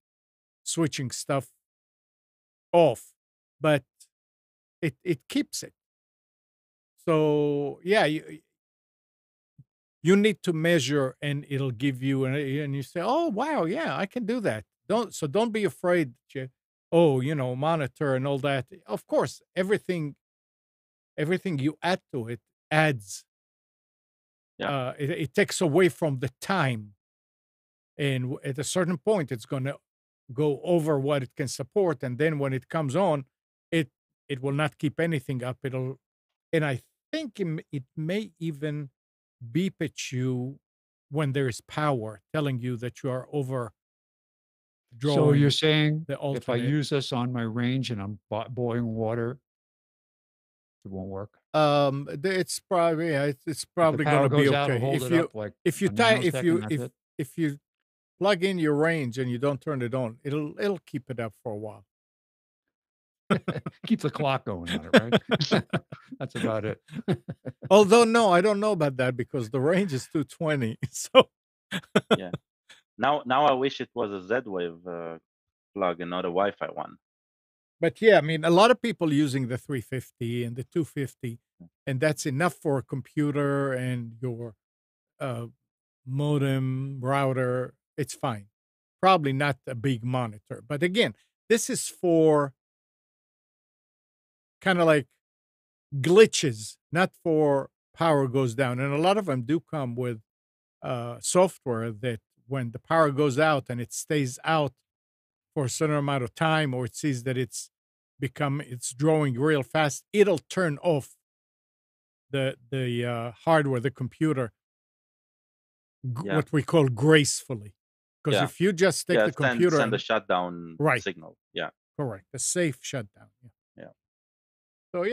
switching stuff off, but it keeps it. So yeah, you need to measure, and it'll give you, and you say, oh wow, yeah, I can do that. Don't be afraid. Oh, monitor and all that. Of course, everything you add to it adds, Yeah. it takes away from the time. And at a certain point, it's going to go over what it can support. And then when it comes on, it it will not keep anything up. And I think it may even beep at you when there is power, telling you that you are over So you're drawing saying the if I alternate. use this on my range and I'm boiling water, it won't work? It's probably, yeah, it's If the probably going power to be goes out, it'll okay hold if it you up like if you a tie nanosecond, and that's it? if you plug in your range and you don't turn it on, it'll keep it up for a while. Keep the clock going on it, right? That's about it. Although no, I don't know about that because the range is 220. So Yeah. Now I wish it was a Z-Wave plug and not a Wi-Fi one. but yeah, I mean, a lot of people using the 350 and the 250, and that's enough for a computer and your uh, modem router. It's fine. Probably not a big monitor, but again, this is for kind of like glitches, not for power goes down. And a lot of them do come with software that when the power goes out and it stays out for a certain amount of time, or it sees that it's drawing real fast, it'll turn off the hardware, the computer, Yeah. what we call gracefully. Because Yeah. if you just take Yeah. the computer Send a and shutdown right, signal. Yeah. correct, a safe shutdown. Yeah. Yeah. So yeah,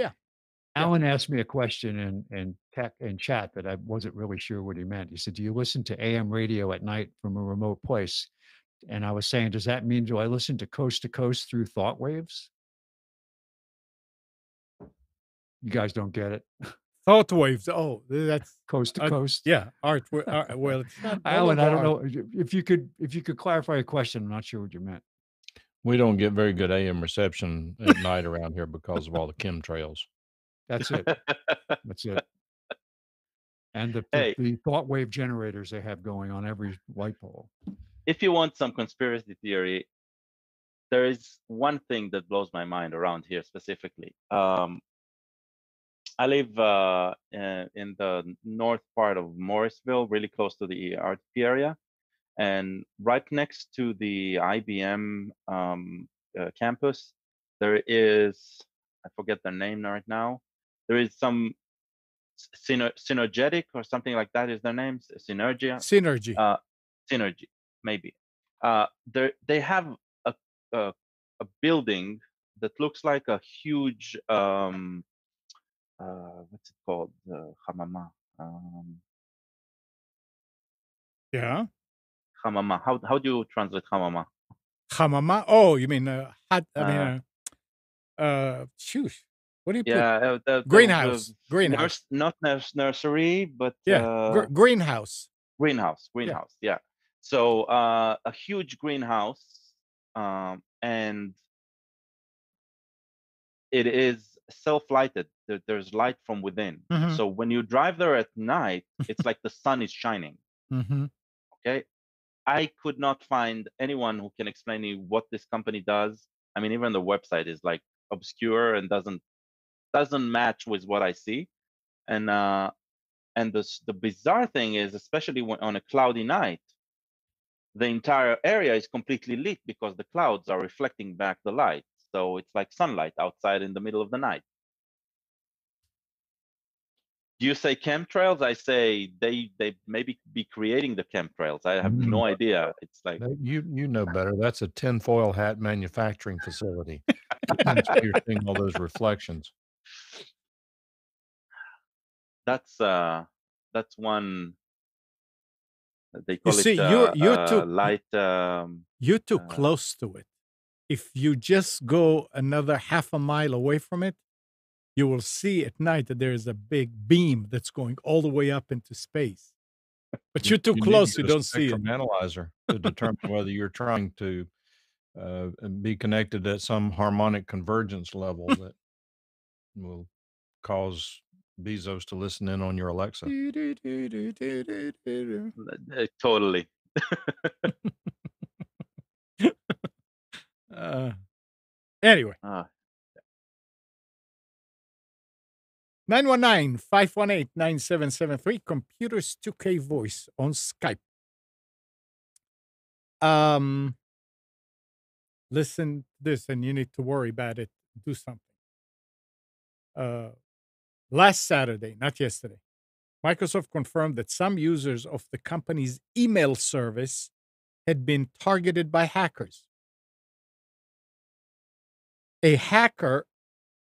Yeah. Alan asked me a question in chat that I wasn't really sure what he meant. He said, "Do you listen to AM radio at night from a remote place?" And I was saying, "Does that mean do I listen to coast through thought waves?" You guys don't get it. thought waves. Oh, that's Coast to coast. yeah, art. Well, it's not no Alan, longer I don't art. know if you could clarify a question. I'm not sure what you meant. We don't get very good AM reception at night around here because of all the chemtrails. That's it. That's it. And Hey, the thought wave generators they have going on every light pole. if you want some conspiracy theory, there is one thing that blows my mind around here specifically. I live in the north part of Morrisville, really close to the RTP area, and right next to the IBM campus, there is, I forget their name right now. There is some Synergetic or something like that is their name. Synergia. Synergy. Synergy, maybe. They have a, a a building that looks like a huge what's it called? Hamama. Yeah. Hamama. How do you translate hamama? Hamama. Oh, you mean hot? I Uh, mean, shoot. What do you put? yeah, Greenhouse. Greenhouse. not nursery, but Yeah. Greenhouse. greenhouse. Yeah. Greenhouse. Yeah. So a huge greenhouse, and it is self-lighted. There's light from within. Mhm. So when you drive there at night, it's like the sun is shining. Mm-hmm. Okay. I could not find anyone who can explain me what this company does. I mean, even the website is like obscure and doesn't match with what I see. And the bizarre thing is, especially when on a cloudy night, the entire area is completely lit because the clouds are reflecting back the light. So it's like sunlight outside in the middle of the night. Do you say chemtrails? I say they maybe be creating the chemtrails. I have no idea. It's like You know better. That's a tinfoil hat manufacturing facility. Hence why you're seeing all those reflections. that's one they You call see, it you're too light. you're too close to it. If you just go another half a mile away from it, you will see at night that there is a big beam that's going all the way up into space. But you're too You need to close, you get a don't see it. spectrum analyzer to determine whether you're trying to be connected at some harmonic convergence level that will cause Bezos to listen in on your Alexa. Totally. Anyway, 919-518-9773. Computers 2K Voice on Skype. Listen to this, and you need to worry about it. Do something. Last Saturday, not yesterday, Microsoft confirmed that some users of the company's email service had been targeted by hackers. A hacker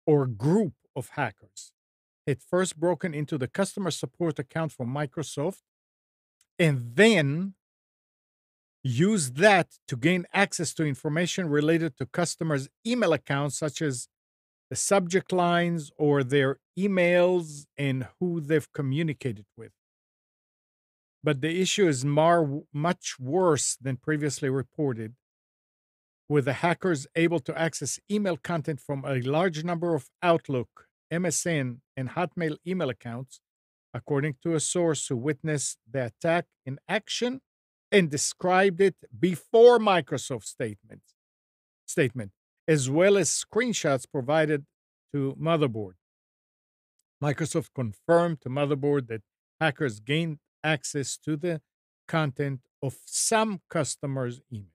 or group of hackers had first broken into the customer support account for Microsoft and then used that to gain access to information related to customers' email accounts, such as the subject lines or their emails and who they've communicated with. But the issue is much worse than previously reported, with the hackers able to access email content from a large number of Outlook, MSN, and Hotmail email accounts, according to a source who witnessed the attack in action and described it before Microsoft's statement, as well as screenshots provided to Motherboard. Microsoft confirmed to Motherboard that hackers gained access to the content of some customers' email.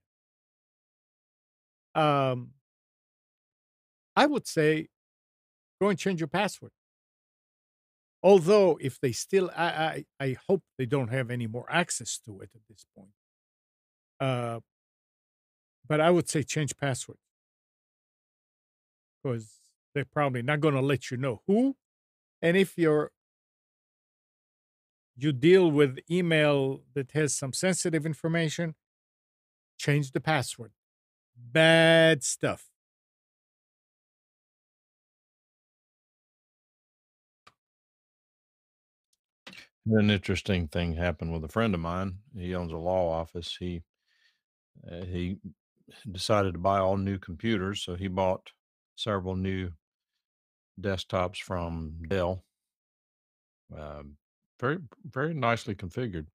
I would say go and change your password. Although, if they still, I hope they don't have any more access to it at this point. But I would say change password, because they're probably not going to let you know who. And if you deal with email that has some sensitive information, change the password. Bad stuff. An interesting thing happened with a friend of mine. He owns a law office. He decided to buy all new computers, so he bought several new desktops from Dell. Very, very nicely configured.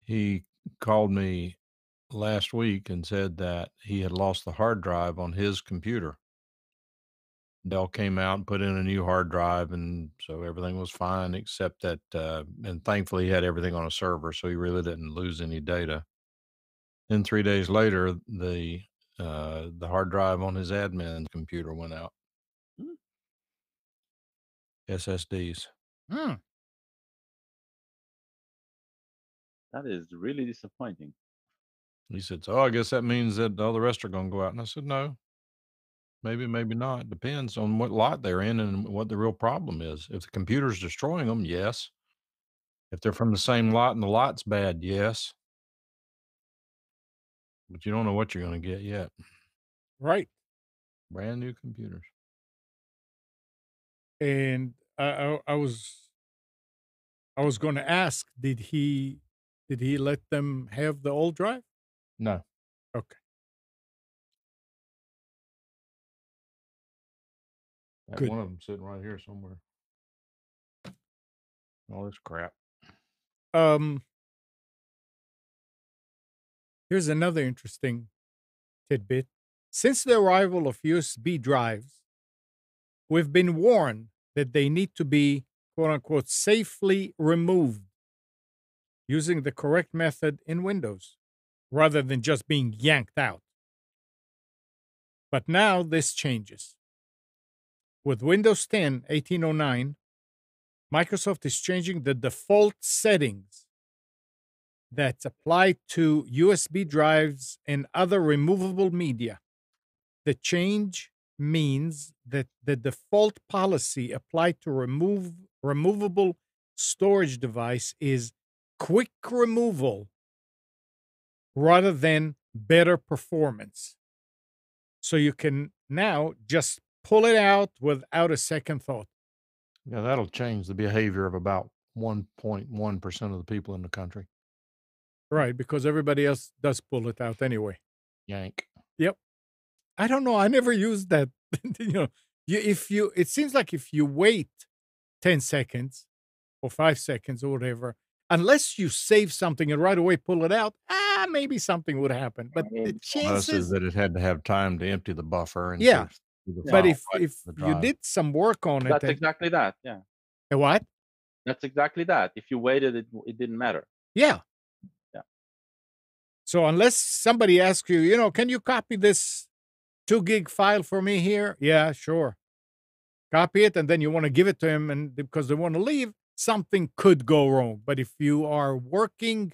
He called me last week and said that he had lost the hard drive on his computer. Dell came out and put in a new hard drive, and so everything was fine except that, and thankfully he had everything on a server, so he really didn't lose any data. Then 3 days later, the hard drive on his admin computer went out. SSDs. Hmm. That is really disappointing. He said, "So I guess that means that all the rest are gonna go out." And I said, "No, maybe, maybe not. Depends on what lot they're in and what the real problem is. If the computer's destroying them, yes. If they're from the same lot and the lot's bad, yes. But you don't know what you're gonna get yet. Right. Brand new computers." And I was going to ask, did he let them have the old drive? No. Okay. Got Good. one of them sitting right here somewhere. All this crap. Here's another interesting tidbit. Since the arrival of USB drives, we've been warned that they need to be, quote unquote, safely removed using the correct method in Windows, rather than just being yanked out. But now this changes. With Windows 10 1809, Microsoft is changing the default settings that's applied to USB drives and other removable media. The change means that the default policy applied to removable storage device is quick removal rather than better performance. So you can now just pull it out without a second thought. Yeah, that'll change the behavior of about 1.1% of the people in the country. Right, because everybody else does pull it out anyway. Yank. Yep. I don't know. I never used that. It seems like if you wait 10 seconds or 5 seconds or whatever, unless you save something and right away pull it out, maybe something would happen. But the Plus is chances, that it had to have time to empty the buffer and Yeah. the But file. if the you drive. did some work on it, That's and exactly that. Yeah, a what? that's exactly that. If you waited, it didn't matter. Yeah. Yeah. So unless somebody asks you, can you copy this 2 gig file for me here? Yeah, sure. Copy it, and then you want to give it to him, and because they want to leave, something could go wrong. But if you are working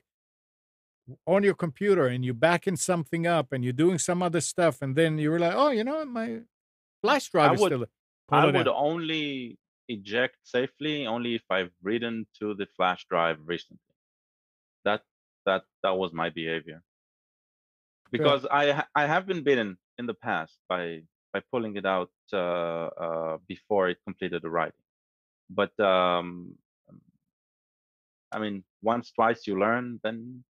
on your computer and you're backing something up and you're doing some other stuff, and then you're like, oh, my flash I drive is would still. I Pull it would out. only eject safely only if I've written to the flash drive recently. That that was my behavior, because I have been bitten in the past by pulling it out before it completed the writing. But I mean, once, twice you learn, then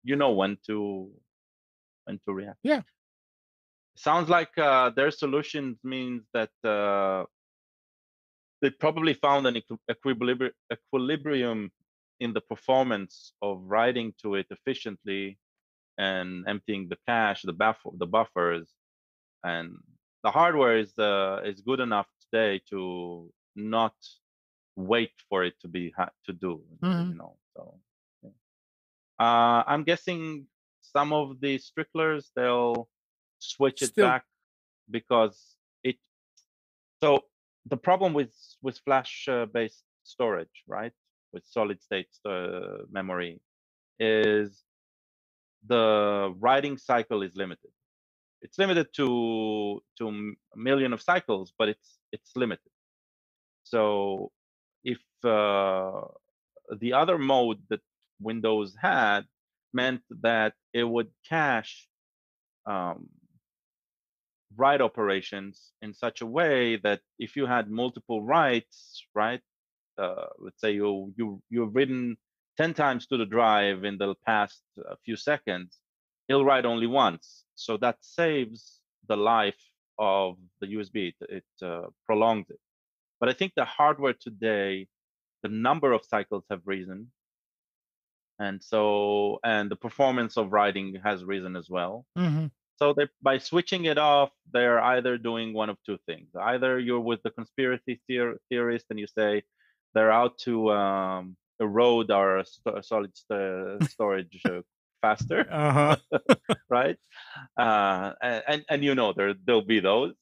you know when to react. Yeah. Sounds like their solutions means that they probably found an equilibrium in the performance of writing to it efficiently and emptying the cache, the buffers, and the hardware is good enough today to not wait for it to be to do. Mhm. So yeah. I'm guessing some of the stricklers, they'll switch it Still. back because it. So the problem with flash based storage, right, with solid state memory, is the writing cycle is limited. It's limited to a million of cycles, but it's limited. So if the other mode that Windows had meant that it would cache um, write operations in such a way that if you had multiple writes, right? Let's say you've written 10 times to the drive in the past few seconds, it'll write only once. So that saves the life of the USB. It prolongs it. But I think the hardware today, the number of cycles have risen, and the performance of writing has risen as well. Mhm. So by switching it off, they're either doing one of two things. Either you're with the conspiracy theorist and you say they're out to erode our solid storage faster, Uh-huh. right? And there'll be those,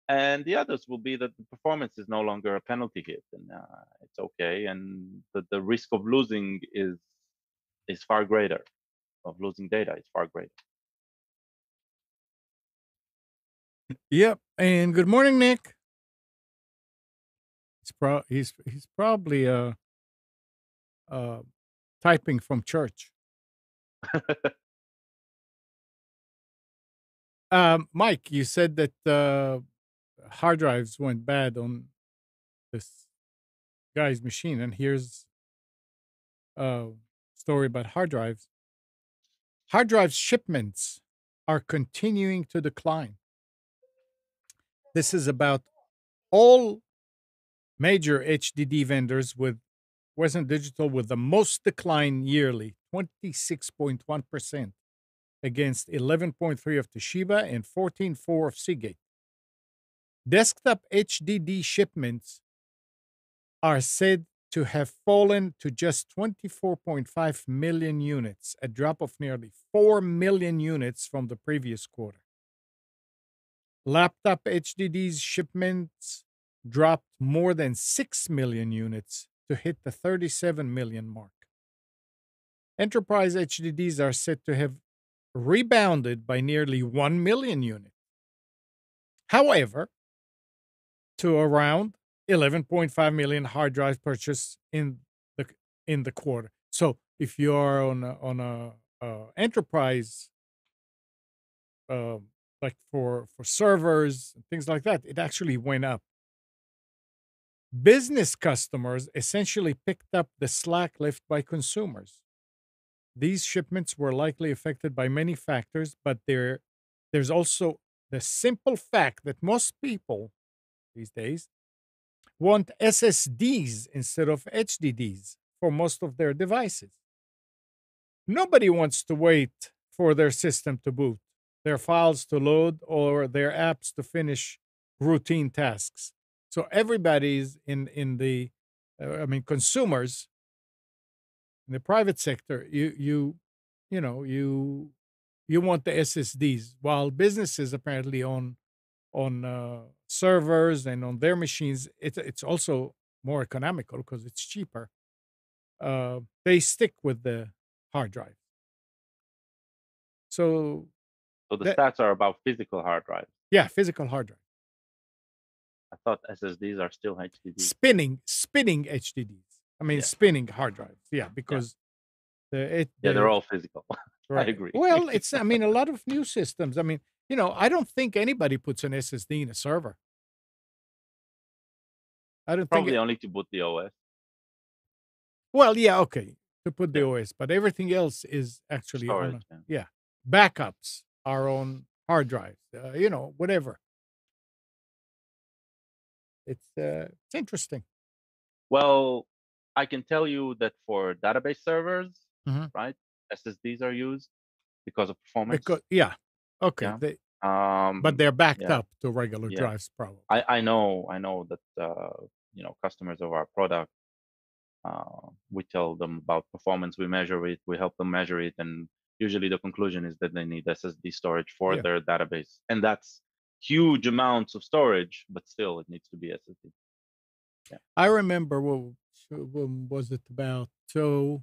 and the others will be that the performance is no longer a penalty hit, and it's okay, and the risk of losing is far greater, of losing data is far greater. Yep. And good morning, Nick. He's probably uh typing from church. Mike, you said that hard drives went bad on this guy's machine, and here's a story about hard drives. Hard drive shipments are continuing to decline. This is about all major HDD vendors, with Western Digital with the most decline yearly, 26.1%, against 11.3% of Toshiba and 14.4% of Seagate. Desktop HDD shipments are said to have fallen to just 24.5 million units, a drop of nearly 4 million units from the previous quarter. Laptop HDDs shipments dropped more than 6 million units to hit the 37 million mark. Enterprise HDDs are said to have rebounded by nearly 1 million units. However, to around 11.5 million hard drives purchased in the quarter. So if you're on a enterprise, like for servers and things like that, it actually went up. Business customers essentially picked up the slack left by consumers. These shipments were likely affected by many factors, but there's also the simple fact that most people these days want SSDs instead of HDDs for most of their devices. Nobody wants to wait for their system to boot, their files to load, or their apps to finish routine tasks. So everybody's in the, consumers in the private sector. You know you want the SSDs, while businesses apparently on servers and on their machines, it's also more economical because it's cheaper. They stick with the hard drive. So So the that stats are about physical hard drives. yeah, physical hard drive. I thought SSDs are still HDDs. Spinning HDDs. I mean, Yeah. spinning hard drives. Yeah, because They're all physical. I right. agree. Well, it's a lot of new systems. I don't think anybody puts an SSD in a server. I don't think Probably it, only to boot the OS. well, yeah, okay, to put the Yeah. OS, but everything else is actually on Storage. yeah. Backups are on hard drives. Whatever. It's interesting. Well, I can tell you that for database servers, Mhm. right, SSDs are used because of performance. Because yeah, okay, Yeah. but they're backed yeah. up to regular Yeah. drives, probably. I know that customers of our product, we tell them about performance, we measure it, we help them measure it, and usually the conclusion is that they need SSD storage for Yeah. their database, and that's huge amounts of storage, but still it needs to be SSD. I remember when was it, about 4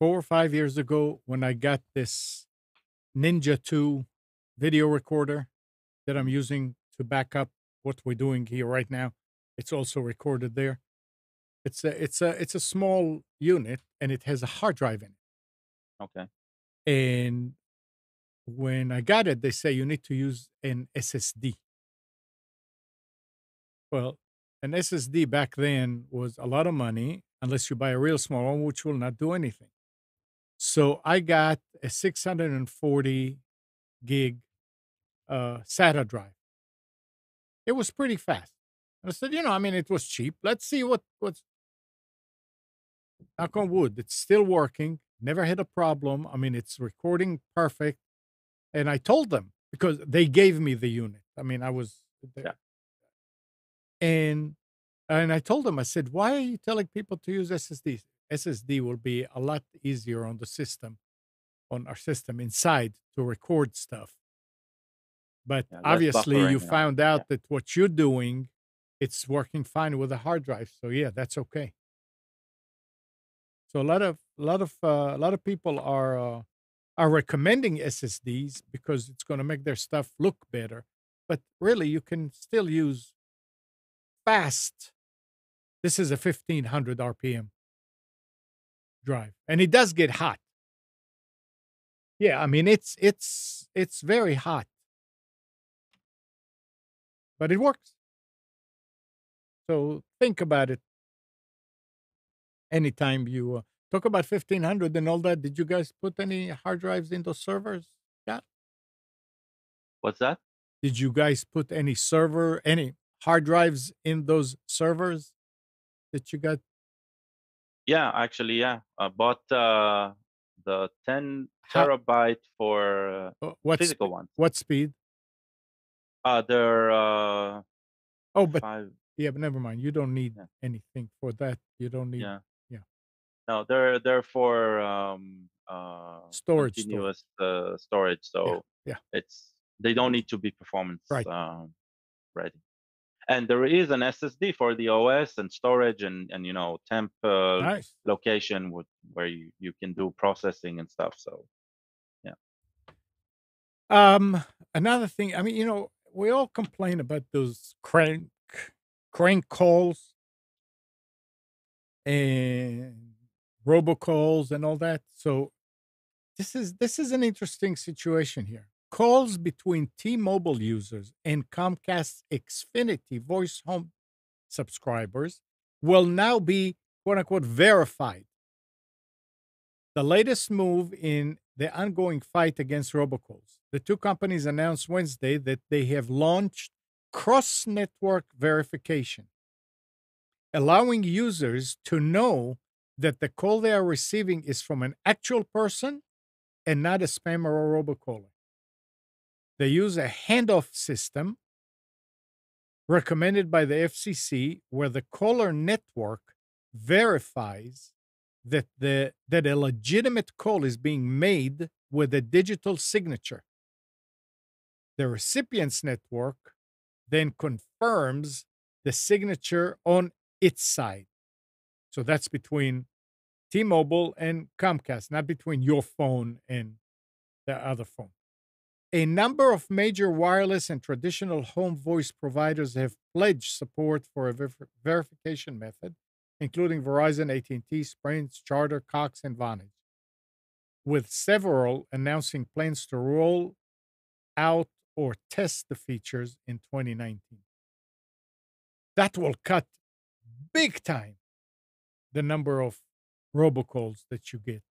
or 5 years ago, when I got this Ninja 2 video recorder that I'm using to back up what we're doing here right now. It's also recorded there. It's a small unit, and it has a hard drive in it. Okay. And when I got it, they say you need to use an SSD. Well, an SSD back then was a lot of money unless you buy a real small one, which will not do anything. So I got a 640 gig SATA drive. It was pretty fast. And I said, it was cheap. Let's see what's, knock on wood, it's still working. Never had a problem. It's recording perfect. And I told them, because they gave me the unit. I was there. And I told them, I said, why are you telling people to use SSDs? SSD will be a lot easier on our system inside, to record stuff. But Yeah, less obviously you buffering, found out that what you're doing, it's working fine with a hard drive. So yeah, that's okay. So a lot of people are recommending SSDs because it's going to make their stuff look better. But really, you can still use fast. This is a 1500 RPM drive, and it does get hot. Yeah, it's very hot, but it works. So think about it. Anytime you talk about 1500 and all that, did you guys put any hard drives in those servers? Yeah. What's that? Did you guys put any hard drives in those servers that you got? Yeah, actually, yeah. I bought the 10 How, terabyte for physical ones. what speed? They're Oh, but 5. yeah, but never mind. You don't need Yeah. anything for that. You don't need Yeah. yeah. No, they're for Storage. continuous storage. So Yeah. they don't need to be performance Right. ready. And there is an SSD for the OS and storage and temp Nice. location where you can do processing and stuff. So Another thing, we all complain about those crank calls and robocalls and all that. So this is an interesting situation here. Calls between T-Mobile users and Comcast Xfinity voice home subscribers will now be, quote unquote, verified. The latest move in the ongoing fight against robocalls. The two companies announced Wednesday that they have launched cross-network verification, allowing users to know that the call they are receiving is from an actual person and not a spammer or robocaller. They use a handoff system recommended by the FCC, where the caller network verifies that a legitimate call is being made with a digital signature. The recipient's network then confirms the signature on its side. So that's between T-Mobile and Comcast, not between your phone and the other phone. A number of major wireless and traditional home voice providers have pledged support for a verification method, including Verizon, AT&T, Sprint, Charter, Cox, and Vonage, with several announcing plans to roll out or test the features in 2019. That will cut big time the number of robocalls that you get.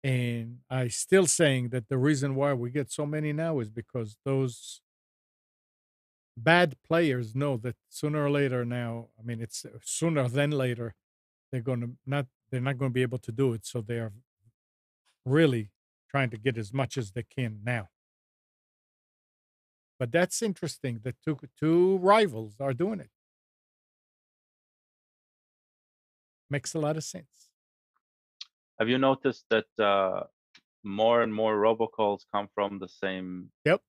And I still saying that the reason why we get so many now is because those bad players know that sooner or later now, I mean, it's sooner than later, they're not going to be able to do it. So they are really trying to get as much as they can now. But that's interesting that two rivals are doing it. Makes a lot of sense. Have you noticed that more and more robocalls come from the same Yep.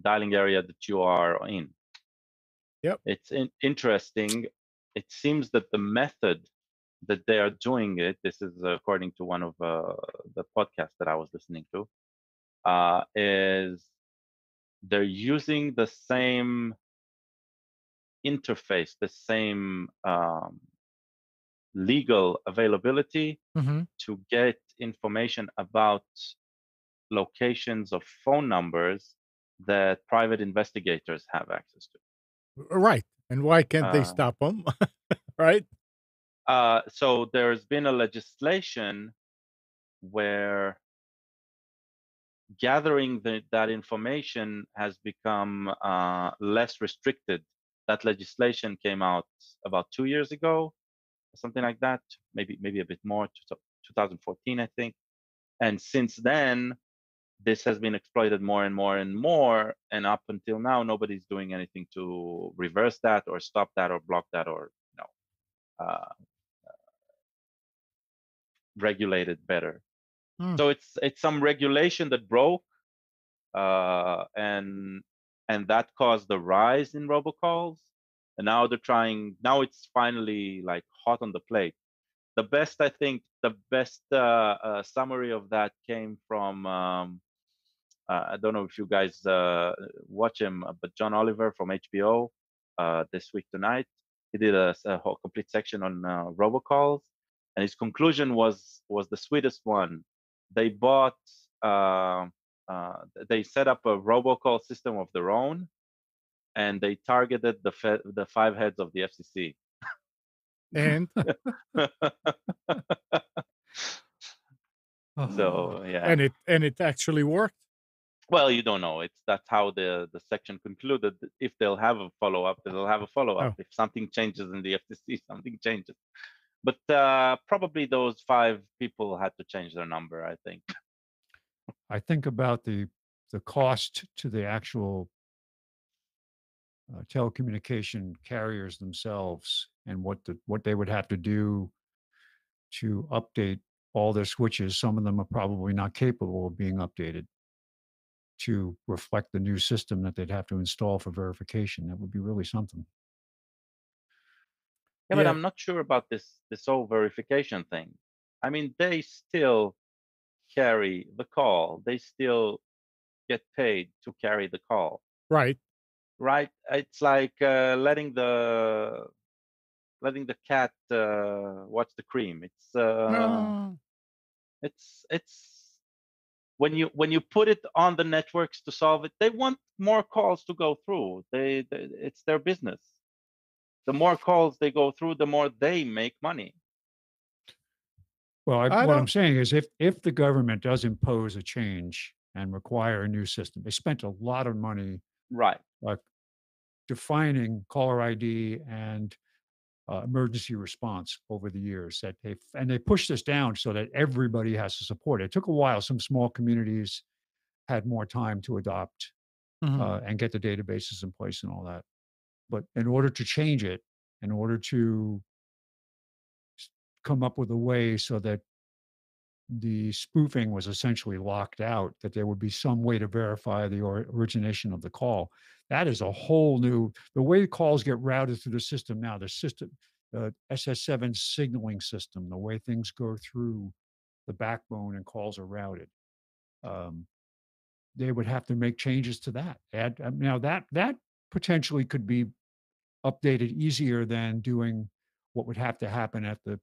dialing area that you are in? Yep. It's interesting. It seems that the method that they are doing it, this is according to one of the podcasts that I was listening to, is they're using the same interface, the same legal availability Mm-hmm. to get information about locations of phone numbers that private investigators have access to. Right. And why can't they Uh, stop them? Right. So there's been a legislation where gathering that information has become less restricted. That legislation came out about 2 years ago, something like that, maybe a bit more, 2014, I think. And since then, this has been exploited more and more and more. And up until now, nobody's doing anything to reverse that or stop that or block that or regulate it better. Hmm. So it's some regulation that broke, and that caused the rise in robocalls. And now they're trying. Now it's finally like hot on the plate. The best summary of that came from I don't know if you guys watch him, but John Oliver from HBO, This Week Tonight. He did a whole complete section on robocalls, and his conclusion was the sweetest one. They bought, they set up a robocall system of their own, and they targeted the five heads of the FCC. And So yeah. and it actually worked. Well, you don't know. That's how the section concluded. If they'll have a follow up, they'll have a follow up. Oh. If something changes in the FTC, something changes. But probably those 5 people had to change their number, I think. I think about the cost to the actual telecommunication carriers themselves and what they would have to do to update all their switches. Some of them are probably not capable of being updated to reflect the new system that they'd have to install for verification. That would be really something. Yeah, but Yeah. I'm not sure about this whole verification thing. I mean, they still carry the call. They still get paid to carry the call, Right. right? It's like letting the cat watch the cream. No. It's when you put it on the networks to solve it, they want more calls to go through. It's their business. The more calls they go through, the more they make money. Well, I what I'm don't. saying is if the government does impose a change and require a new system, they spent a lot of money Right. defining caller ID and emergency response over the years that they pushed this down so that everybody has to support it. It took a while. Some small communities had more time to adopt Mhm. and get the databases in place and all that. But in order to change it, in order to come up with a way so that the spoofing was essentially locked out, that there would be some way to verify the origination of the call. That is a whole new, the way calls get routed through the system now, the SS7 signaling system, the way things go through the backbone and calls are routed. Um, they would have to make changes to that. Now that potentially could be updated easier than doing what would have to happen at the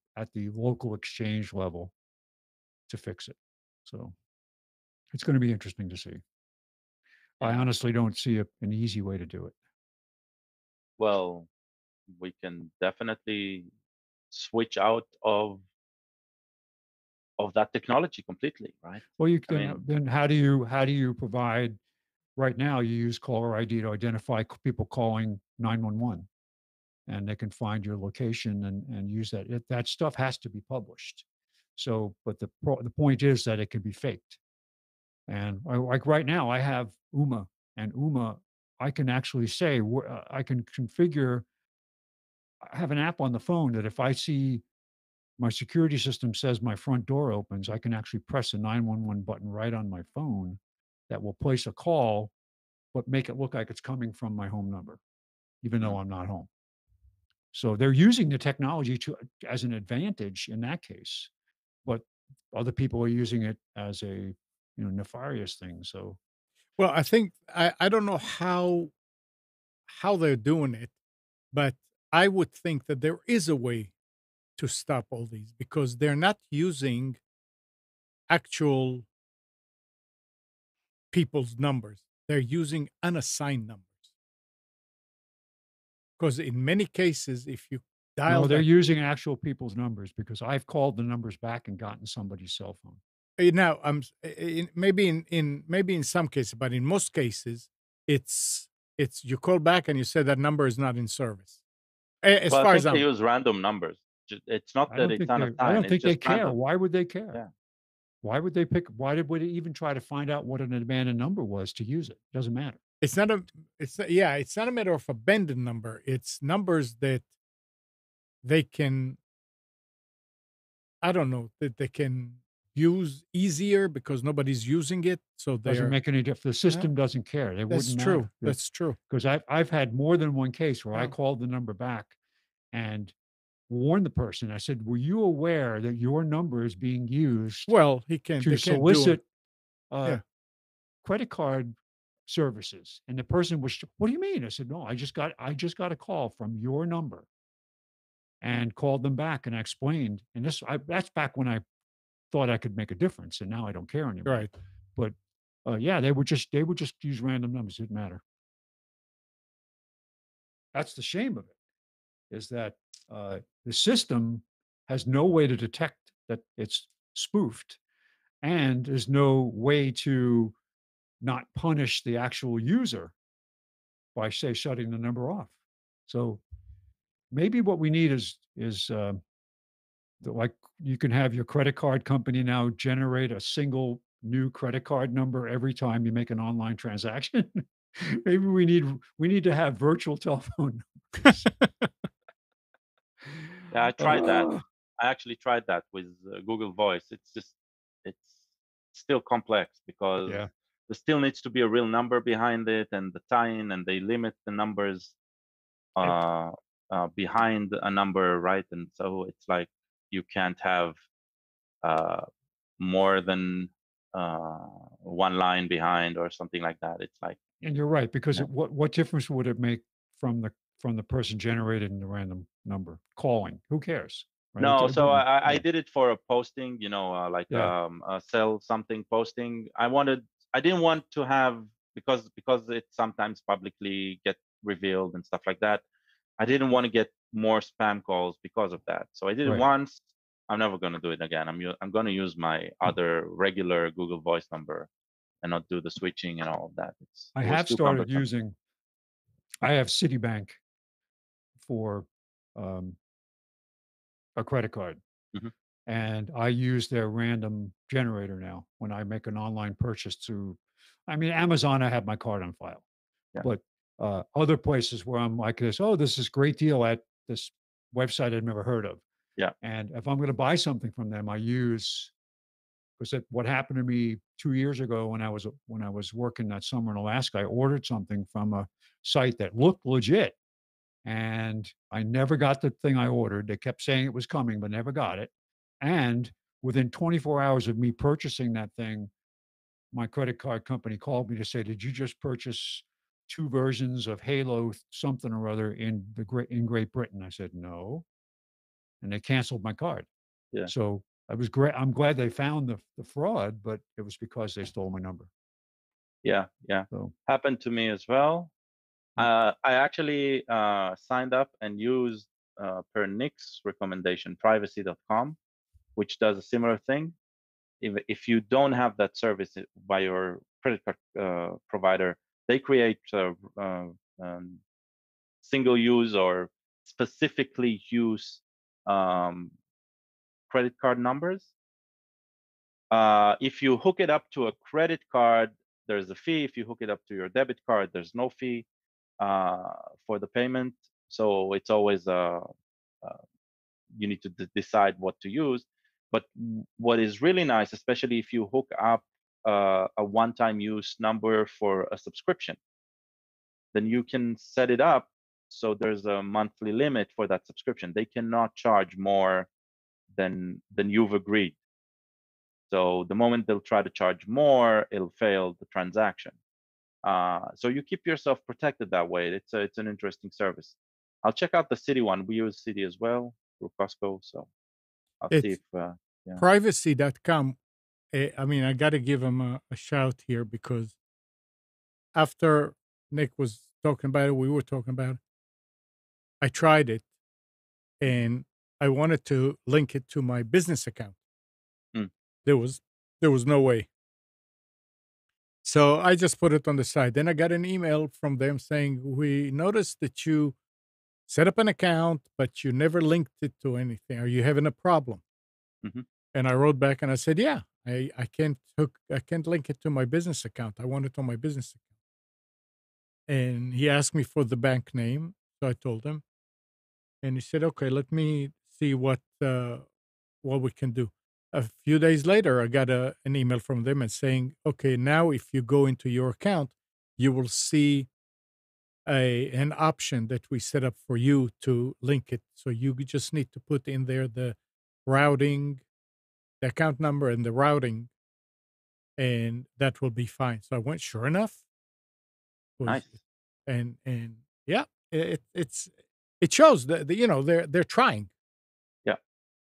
local exchange level to fix it. So it's going to be interesting to see. I Yeah. honestly don't see an easy way to do it. Well, we can definitely switch out of that technology completely, right? Well, you I can mean, then how do you provide right now you use caller ID to identify people calling 911 and they can find your location and use that. That stuff has to be published. So, but the point is that it can be faked. And like right now, I have UMA, and UMA, I can actually say I can configure. I have an app on the phone that if I see my security system says my front door opens, I can actually press a 911 button right on my phone that will place a call, but make it look like it's coming from my home number, even mm, though I'm not home. So they're using the technology to as an advantage in that case, but other people are using it as a nefarious thing. So Well, I think I don't know how they're doing it, but I would think that there is a way to stop all these because they're not using actual people's numbers. They're using unassigned numbers. Because in many cases, if you dial no, they're that using actual people's numbers because I've called the numbers back and gotten somebody's cell phone. now, maybe in some cases, but in most cases, it's it's you call back and you say that number is not in service. As well, I far as think they I'm use random numbers. It's not that it's I unassigned; don't it's think they just care. random. Why would they care? Yeah. Why would they even try to find out what an abandoned number was to use it? Doesn't matter. It's not a yeah, it's not a matter of abandoned number. It's numbers that they can I don't know, that they can use easier because nobody's using it. So Doesn't they're make any difference. The uh, system doesn't care. It that's wouldn't true. matter. That's true. Because I've had more than one case where I Wow. called the number back and warned the person. I said, "Were you aware that your number is being used Well, to they can't do it. solicit uh, Yeah. credit card services?" And the person was, "What do you mean?" I said, "No, I just got a call from your number and called them back and I explained." And that's back when I thought I could make a difference, and now I don't care anymore. Right. But yeah, they would just use random numbers. It didn't matter. That's the shame of it, is that the system has no way to detect that it's spoofed, and there's no way to not punish the actual user by, say, shutting the number off. So maybe what we need is like you can have your credit card company now generate a single new credit card number every time you make an online transaction. Maybe we need to have virtual telephone numbers. Yeah, I tried that. Oh, I actually tried that with Google Voice. It's still complex because yeah, there still needs to be a real number behind it and the tie-in, and they limit the numbers It, uh, behind a number, right? And so it's like you can't have uh, more than one line behind or something like that. It's like, and you're right you because know, what difference would it make from the person generating the random number calling? Who cares, right? no. It So wouldn't. I Yeah, did it for a posting, like yeah, a sell something posting. I didn't want to have, because it sometimes publicly get revealed and stuff like that. I didn't want to get more spam calls because of that. So I did it right. once. I'm never going to do it again. I'm going to use my other regular Google Voice number and not do the switching and all of that. I It was have too started cumbersome. using. I have Citibank for um, a credit card. Mhm. and I use their random generator now when I make an online purchase through, I mean, Amazon, I have my card on file, Yeah. but other places where I'm like this, oh, this is great deal at this website I've never heard of. Yeah. And if I'm going to buy something from them, I use, because what happened to me 2 years ago when I was working that summer in Alaska, I ordered something from a site that looked legit, and I never got the thing I ordered. They kept saying it was coming, but never got it. And within 24 hours of me purchasing that thing, my credit card company called me to say, "Did you just purchase 2 versions of Halo something or other in Great Britain?" I said, "No," and they canceled my card. Yeah. So I was great. I'm glad they found the fraud, but it was because they stole my number. Yeah. So Happened to me as well. mm, I actually signed up and used per Nick's recommendation, privacy.com, which does a similar thing. If you don't have that service by your credit card provider, they create um, single use or specifically use um, credit card numbers. If you hook it up to a credit card, there's a fee. If you hook it up to your debit card, there's no fee for the payment. So it's always you need to decide what to use. But what is really nice, especially if you hook up a one-time use number for a subscription, then you can set it up so there's a monthly limit for that subscription. They cannot charge more than you've agreed. So the moment they'll try to charge more, it'll fail the transaction. So you keep yourself protected that way. It's an interesting service. I'll check out the City one. We use City as well through Costco, so I'll see It's if yeah. privacy.com. I mean, I got to give them a shout here because after Nick was talking about it, we were talking about it. I tried it and I wanted to link it to my business account. Mm. There was no way. So I just put it on the side. Then I got an email from them saying, "We noticed that you set up an account, but you never linked it to anything. Are you having a problem?" Hmm. And I wrote back and I said, "Yeah, I can't link it to my business account. I want it on my business account." And he asked me for the bank name, so I told him, and he said, "Okay, let me see what we can do." A few days later, I got an email from them and saying, "Okay, now if you go into your account, you will see an option that we set up for you to link it. So you just need to put in there the routing, the account number, and the routing, and that will be fine." So I went. Sure enough, was Nice. and yeah, it shows that they're trying, Yeah,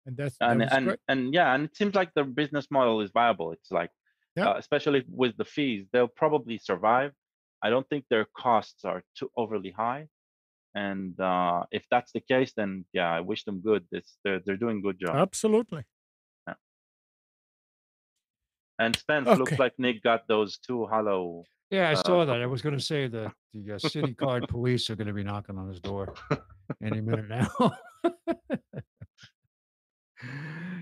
and that and was great. yeah, and it seems like the business model is viable. It's like, Yeah, especially with the fees, they'll probably survive. I don't think their costs are too overly high. And if that's the case, then yeah, I wish them good. They're doing a good job. absolutely. Yeah. And Spence looks Okay. like Nick got those two hollow. yeah, I saw that. I Couple. was going to say that the city card police are going to be knocking on his door any minute now.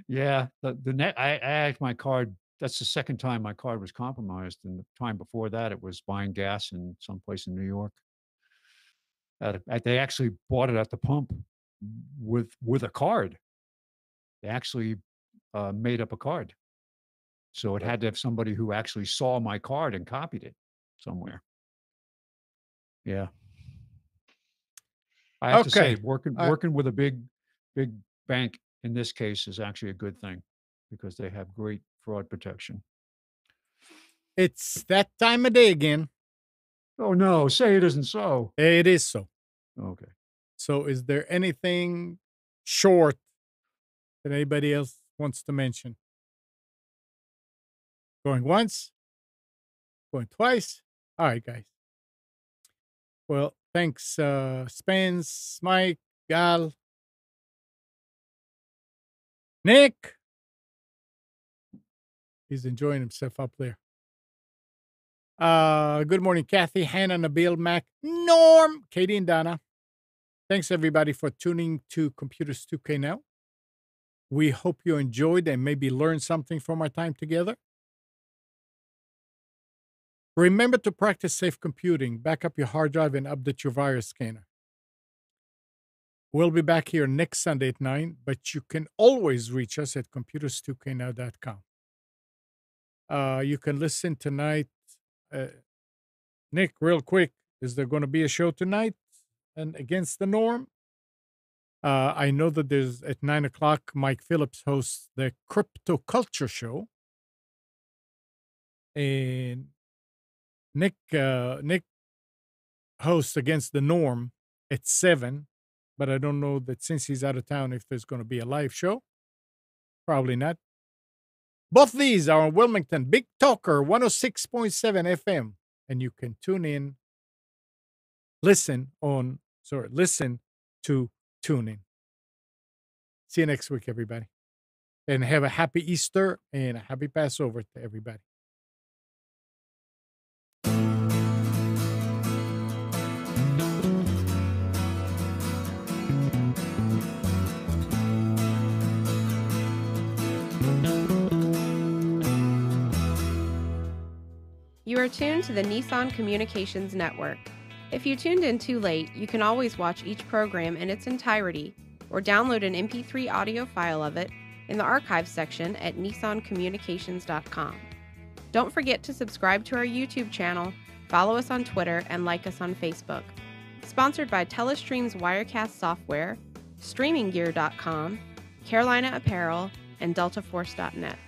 Yeah, the net. I had my card. That's the second time my card was compromised, and the time before that, it was buying gas in someplace in New York. They actually bought it at the pump with a card. They actually made up a card, so it had to have somebody who actually saw my card and copied it somewhere. Yeah, I have to say, Okay. working Uh, working with a big bank in this case is actually a good thing because they have great fraud protection. it's that time of day again. Oh no, say it isn't so. It is so. Okay. So, is there anything short that anybody else wants to mention? Going once, going twice. All right, guys. Well, thanks, Spence, Mike, Gal, Nick. He's enjoying himself up there. Good morning, Kathy, Hannah, Nabil, Mac, Norm, Katie, and Donna. Thanks everybody for tuning to Computers 2K Now. We hope you enjoyed and maybe learned something from our time together. Remember to practice safe computing, back up your hard drive, and update your virus scanner. We'll be back here next Sunday at 9, but you can always reach us at computers2know.com. You can listen tonight. Nick, real quick, is there going to be a show tonight and Against the Norm? I know that there's at 9 o'clock, Mike Phillips hosts the Crypto Culture Show. And Nick hosts Against the Norm at 7. But I don't know that since he's out of town if there's going to be a live show. Probably not. Both these are on Wilmington Big Talker 106.7 FM. And you can tune in, listen to TuneIn. See you next week, everybody. And have a happy Easter and a happy Passover to everybody. You are tuned to the Nissan Communications Network. If you tuned in too late, you can always watch each program in its entirety or download an MP3 audio file of it in the archives section at nissancommunications.com. Don't forget to subscribe to our YouTube channel, follow us on Twitter, and like us on Facebook. Sponsored by Telestream's Wirecast software, StreamingGear.com, Carolina Apparel, and DeltaForce.net.